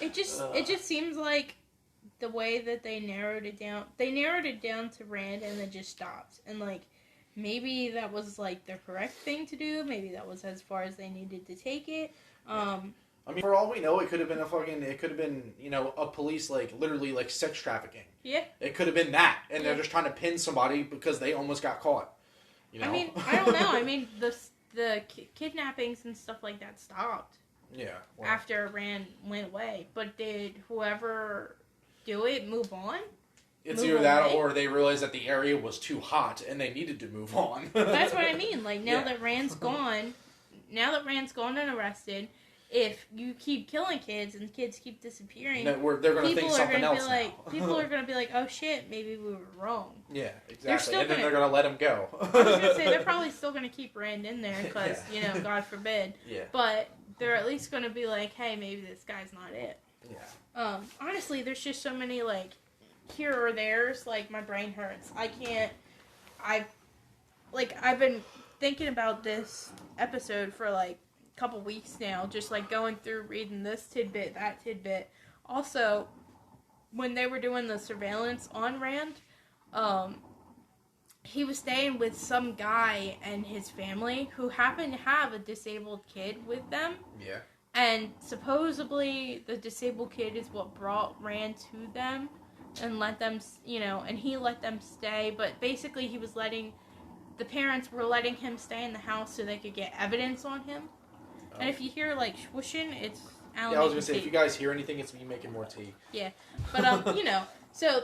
It just seems like the way that they narrowed it down to Rand and then just stopped. And, like, maybe that was, like, the correct thing to do. Maybe that was as far as they needed to take it. I mean, for all we know, it could have been a police, like, literally, like, sex trafficking. Yeah. It could have been that. And they're just trying to pin somebody because they almost got caught. You know? I mean, I don't know. I mean, the kidnappings and stuff like that stopped. Yeah. Well, after Rand went away. But did whoever do it move on? It's either that or they realized that the area was too hot and they needed to move on. That's what I mean. Like, now that Rand's gone and arrested, if you keep killing kids and kids keep disappearing, they're going to think something else now. People are going to be like, oh shit, maybe we were wrong. Yeah, exactly. And then they're going to let him go. I was going to say, they're probably still going to keep Rand in there because, God forbid. Yeah. But they're at least going to be like, hey, maybe this guy's not it. Yeah. Honestly, there's just so many, like, here or there's, like, my brain hurts. I've been thinking about this episode for, like, a couple weeks now, just, like, going through, reading this tidbit, that tidbit. Also, when they were doing the surveillance on Rand, he was staying with some guy and his family who happened to have a disabled kid with them. Yeah. And supposedly the disabled kid is what brought Rand to them and let them, and he let them stay. But basically the parents were letting him stay in the house so they could get evidence on him. Oh. And if you hear, like, swooshing, it's Alan. Yeah, I was going to say, if you guys hear anything, it's me making more tea. Yeah. But, so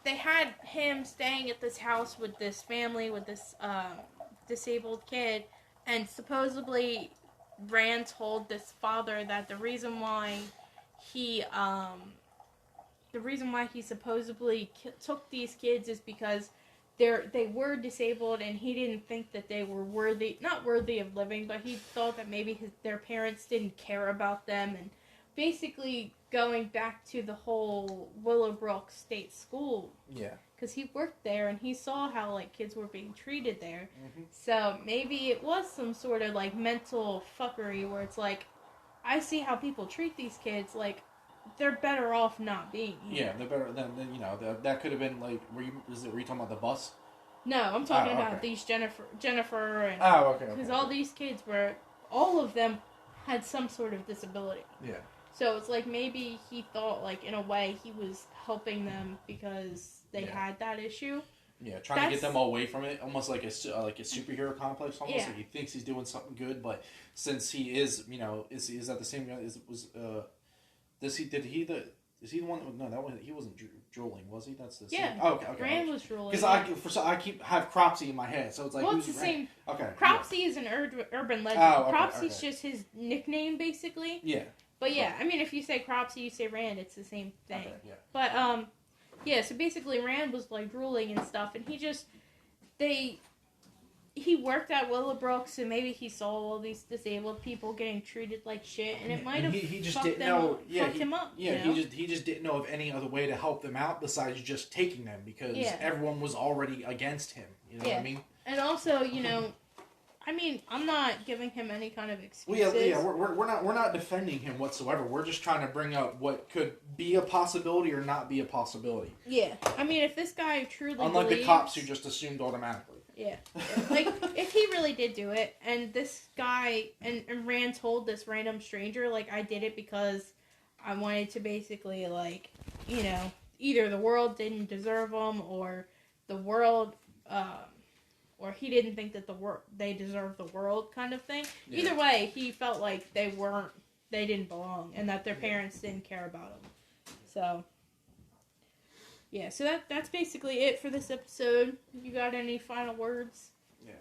they had him staying at this house with this family, with this disabled kid, and supposedly Rand told this father that the reason why he supposedly took these kids is because they were disabled, and he didn't think that they were not worthy of living, but he thought that maybe their parents didn't care about them, and basically going back to the whole Willowbrook State School. Yeah. Because he worked there, and he saw how, like, kids were being treated there. Mm-hmm. So maybe it was some sort of, like, mental fuckery where it's like, I see how people treat these kids, like, they're better off not being here. Yeah, they're better than that could have been, like, were you talking about the bus? No, I'm talking about these Jennifer and... Oh, okay. Because all these kids all of them had some sort of disability. Yeah. So it's like maybe he thought, like, in a way he was helping them because they had that issue. Yeah, trying to get them away from it, almost like a superhero complex. Almost like he thinks he's doing something good, but since he is, is at the same Is he the one? No, he wasn't drooling, was he? That's the yeah. Scene. Oh, okay. Rand was drooling. Because I have Cropsey in my head, so it's like it's the same. Okay. Cropsey is an urban legend. Oh, okay, Cropsey's just his nickname, basically. Yeah. But yeah, I mean, if you say Cropsey, you say Rand, it's the same thing. Okay, yeah. But yeah. So basically, Rand was like drooling and stuff, and he worked at Willowbrook, so maybe he saw all these disabled people getting treated like shit, and it might have fucked him up. Yeah, he just didn't know of any other way to help them out besides just taking them because everyone was already against him. You know what I mean? And also, I mean, I'm not giving him any kind of excuses. We're not defending him whatsoever. We're just trying to bring up what could be a possibility or not be a possibility. Yeah, I mean, if this guy truly unlike the cops who just assumed automatically. Yeah. Like, if he really did do it, and this guy, and Rand told this random stranger, like, I did it because I wanted to basically, like, either the world didn't deserve him, or the world, or he didn't think that they deserved the world kind of thing. Yeah. Either way, he felt like they didn't belong, and that their parents didn't care about them. So... yeah, so that's basically it for this episode. You got any final words? Yeah.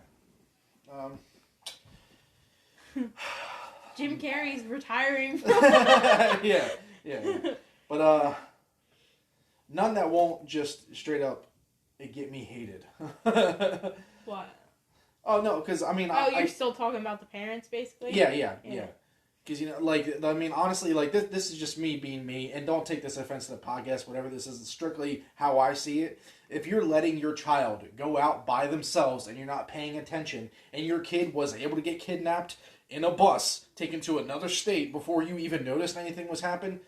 Jim Carrey's retiring. yeah. But none that won't just straight up get me hated. What? Oh no, because I mean, you're still talking about the parents, basically. Yeah. Because, honestly, this is just me being me, and don't take this offense to the podcast, whatever this is, it's strictly how I see it. If you're letting your child go out by themselves and you're not paying attention, and your kid was able to get kidnapped in a bus, taken to another state before you even noticed anything was happening,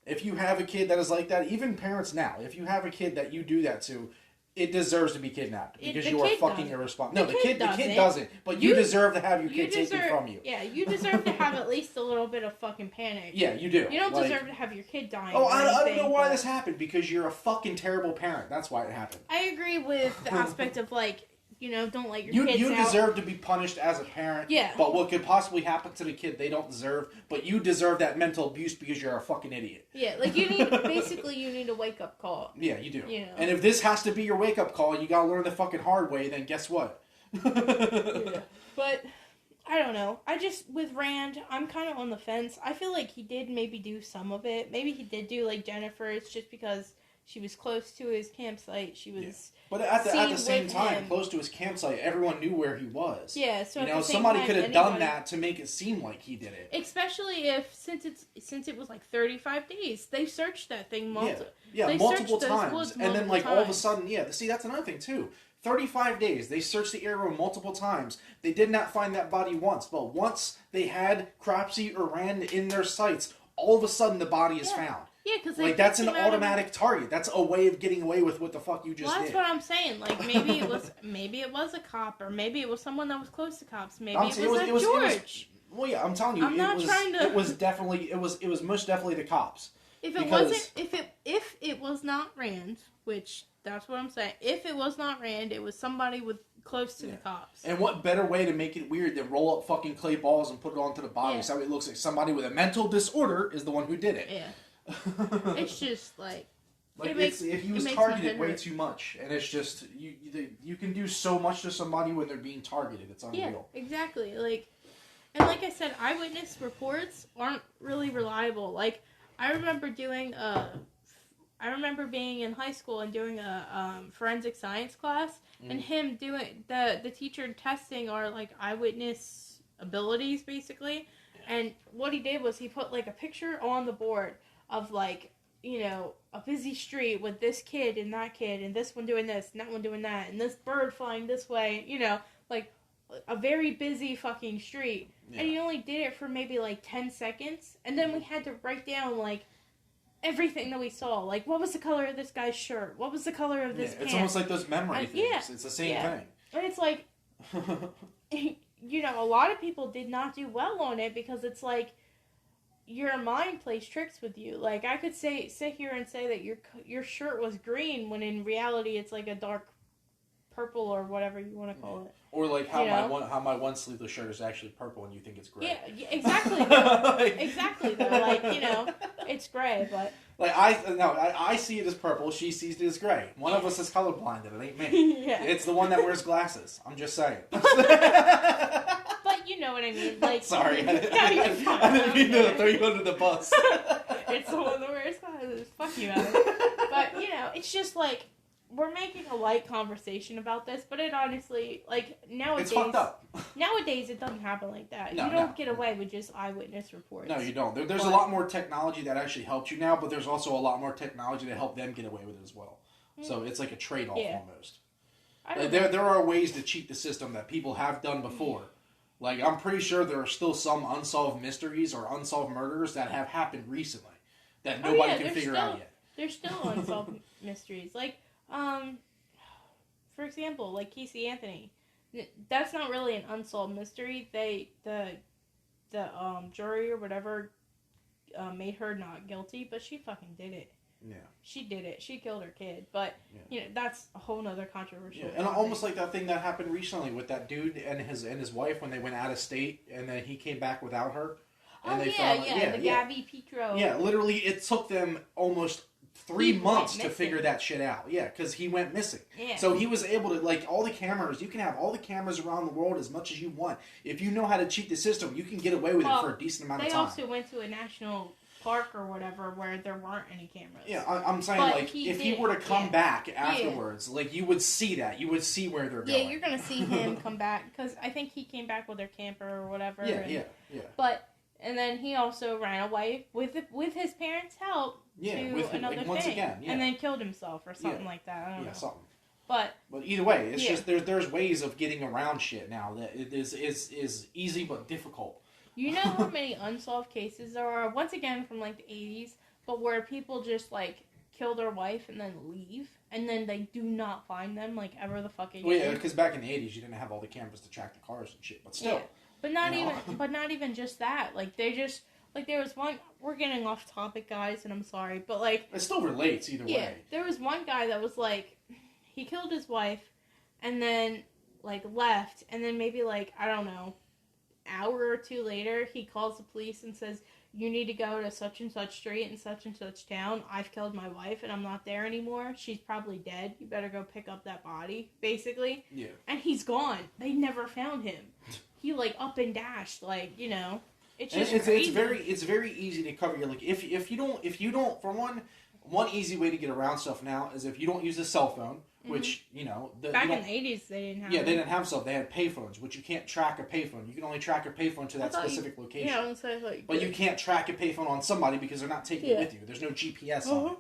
if you have a kid that is like that, even parents now, if you have a kid that you do that to, it deserves to be kidnapped because you are fucking irresponsible. No, the kid doesn't. But you deserve to have your kid taken from you. Yeah, you deserve to have at least a little bit of fucking panic. Yeah, you do. You don't deserve to have your kid dying. Oh, I don't know why this happened because you're a fucking terrible parent. That's why it happened. I agree with the aspect of don't let your kids out. You deserve to be punished as a parent. Yeah. But what could possibly happen to the kid they don't deserve, but you deserve that mental abuse because you're a fucking idiot. Yeah, like you need a wake up call. Yeah, you do. And if this has to be your wake up call, you gotta learn the fucking hard way, then guess what? Yeah. But I don't know. With Rand, I'm kind of on the fence. I feel like he did maybe do some of it. Maybe he did do like Jennifer. It's just because she was close to his campsite. She was. Yeah. But at the same time, close to his campsite, everyone knew where he was. Yeah, so somebody could have done that to make it seem like he did it. Especially since it was like 35 days, they searched that thing multiple times, and then all of a sudden, see, that's another thing too. 35 days, they searched the area multiple times. They did not find that body once, but once they had Cropsey or Rand in their sights, all of a sudden the body is found. Yeah, because that's an automatic target. That's a way of getting away with what the fuck you just did. That's what I'm saying. Like maybe it was a cop, or maybe it was someone that was close to cops. Maybe it was George. Well, yeah, I'm telling you, it was most definitely the cops. If it was not Rand, which that's what I'm saying. If it was not Rand, it was somebody close to the cops. And what better way to make it weird than roll up fucking clay balls and put it onto the body so it looks like somebody with a mental disorder is the one who did it. Yeah. It's just if he was targeted way too much, and it's just you can do so much to somebody when they're being targeted. It's unreal. Yeah, exactly. And like I said, eyewitness reports aren't really reliable. Like I remember being in high school and doing a forensic science class, and him doing the teacher testing our eyewitness abilities basically. And what he did was he put a picture on the board of a busy street with this kid and this one doing this and that one doing that and this bird flying this way, a very busy fucking street. Yeah. And he only did it for maybe 10 seconds, and then we had to write down everything that we saw. What was the color of this guy's shirt? What was the color of this pants? It's almost like those memory things. Yeah. It's the same thing. And it's a lot of people did not do well on it because it's your mind plays tricks with you. I could sit here and say that your shirt was green when in reality it's a dark purple or whatever you want to call it. Or like how my one sleeveless shirt is actually purple and you think it's gray. Yeah, exactly. Though. Exactly though. Like, it's gray, but like I see it as purple. She sees it as gray. One of us is colorblind, and it ain't me. Yeah. It's the one that wears glasses. I'm just saying. But you know what I mean. Like, sorry, I didn't mean to throw you under the bus. It's the one that wears glasses. Fuck you, Adam. But it's just like. We're making a light conversation about this, but it honestly, like, nowadays... It's fucked up. Nowadays, it doesn't happen like that. You don't get away with just eyewitness reports. No, you don't. There's a lot more technology that actually helps you now, but there's also a lot more technology to help them get away with it as well. So it's like a trade-off almost. There are ways to cheat the system that people have done before. Like, I'm pretty sure there are still some unsolved mysteries or unsolved murders that have happened recently that nobody can figure out yet. There's still unsolved mysteries. Like... for example, like Casey Anthony, that's not really an unsolved mystery. The jury or whatever, made her not guilty, but she fucking did it. Yeah. She did it. She killed her kid, but that's a whole nother controversial. Yeah. And almost like that thing that happened recently with that dude and his wife when they went out of state and then he came back without her. And Gabby Petro. Yeah, literally, it took them almost 3 months to figure that shit out. Yeah, because he went missing. Yeah. So he was able to, like, all the cameras, you can have all the cameras around the world as much as you want. If you know how to cheat the system, you can get away with it for a decent amount of time. They also went to a national park or whatever where there weren't any cameras. Yeah, I'm saying, like, if he were to come back afterwards, like, you would see that. You would see where they're going. Yeah, you're going to see him come back, because I think he came back with their camper or whatever. Yeah. But... And then he also ran away with his parents' help to another thing. Once again, and then killed himself or something like that. I don't know. Something. But either way, it's just there's ways of getting around shit now that it is easy but difficult. You know how many unsolved cases there are, once again from like the 80s, but where people just like kill their wife and then leave, and then they do not find them like ever the fuck again. Well, yeah, because back in the 80s you didn't have all the cameras to track the cars and shit, but still. Yeah. But not even just that. Like, they just, like, there was one, we're getting off topic, guys, and I'm sorry, but, like... It still relates either way. There was one guy that was, like, he killed his wife, and then, like, left, and then maybe, like, I don't know, hour or two later, he calls the police and says, you need to go to such and such street in such and such town. I've killed my wife, and I'm not there anymore. She's probably dead. You better go pick up that body, basically. Yeah. And he's gone. They never found him. He, like, up and dashed, like, it's just crazy. It's very easy to cover your, like, if you don't, for one easy way to get around stuff now is if you don't use a cell phone, which, back in the 80s, they didn't have they didn't have stuff. They had payphones, which you can't track a payphone. You can only track a payphone to that specific location. Yeah, I thought but you can't track a payphone on somebody because they're not taking it with you. There's no GPS on it.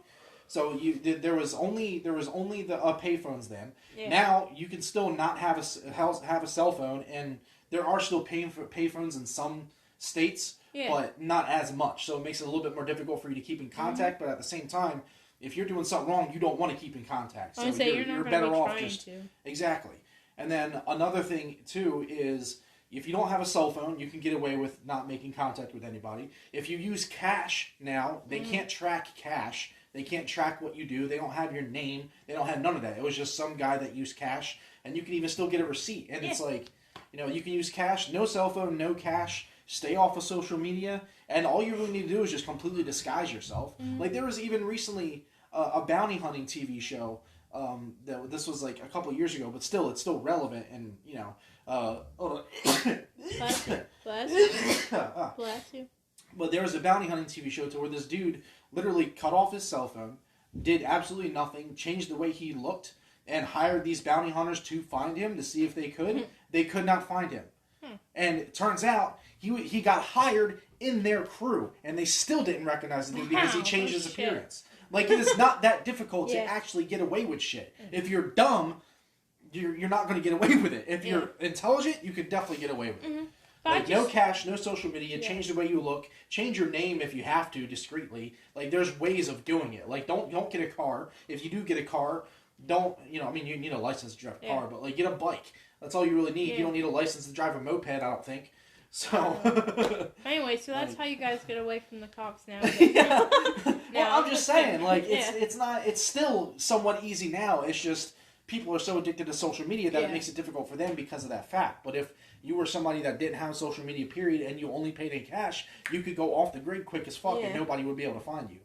So there was only the payphones then. Yeah. Now you can still not have a cell phone, and there are still payphones in some states, but not as much. So it makes it a little bit more difficult for you to keep in contact. But at the same time, if you're doing something wrong, you don't want to keep in contact. So you're better off just exactly. And then another thing too is if you don't have a cell phone, you can get away with not making contact with anybody. If you use cash now, they can't track cash. They can't track what you do. They don't have your name. They don't have none of that. It was just some guy that used cash, and you can even still get a receipt. And it's like, you can use cash, no cell phone, no cash, stay off of social media, and all you really need to do is just completely disguise yourself. Like, there was even recently a bounty hunting TV show this was like a couple years ago, but still, it's still relevant, and, hold on. Bless you. Bless you. But there was a bounty hunting TV show where this dude literally cut off his cell phone, did absolutely nothing, changed the way he looked, and hired these bounty hunters to find him to see if they could. They could not find him. And it turns out he got hired in their crew, and they still didn't recognize him because he changed his appearance. Like, it is not that difficult to actually get away with shit. If you're dumb, you're not going to get away with it. If you're intelligent, you could definitely get away with it. Like, no cash, no social media, change the way you look, change your name if you have to, discreetly. Like, there's ways of doing it. Like, don't get a car. If you do get a car, don't, you need a license to drive a car, but, like, get a bike. That's all you really need. You don't need a license to drive a moped, I don't think. So... Anyway, so that's how you guys get away from the cops now. Well, I'm just saying, like, it's still somewhat easy now. It's just... people are so addicted to social media that it makes it difficult for them because of that fact. But if you were somebody that didn't have social media, period, and you only paid in cash, you could go off the grid quick as fuck and nobody would be able to find you.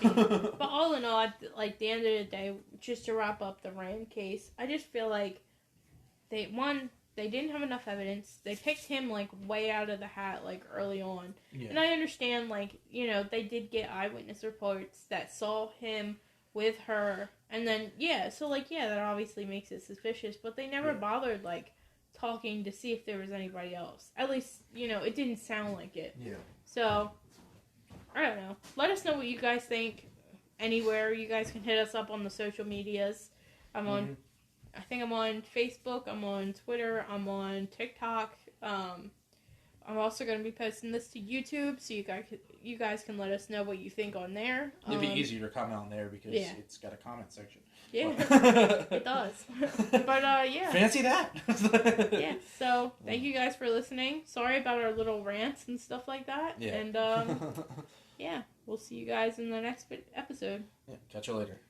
But all in all, like, the end of the day, just to wrap up the Rand case, I just feel like they didn't have enough evidence. They picked him, like, way out of the hat, like, early on. Yeah. And I understand, like, you know, they did get eyewitness reports that saw him with her. And then, so, like, that obviously makes it suspicious. But they never bothered, like, talking to see if there was anybody else. At least, you know, it didn't sound like it. Yeah. So, I don't know. Let us know what you guys think. Anywhere. You guys can hit us up on the social medias. I think I'm on Facebook, I'm on Twitter, I'm on TikTok. I'm also going to be posting this to YouTube, so you guys can let us know what you think on there. It'd be easier to comment on there because it's got a comment section. Yeah, it does. But, Fancy that! Yeah, so thank you guys for listening. Sorry about our little rants and stuff like that. Yeah. And, we'll see you guys in the next episode. Yeah, catch you later.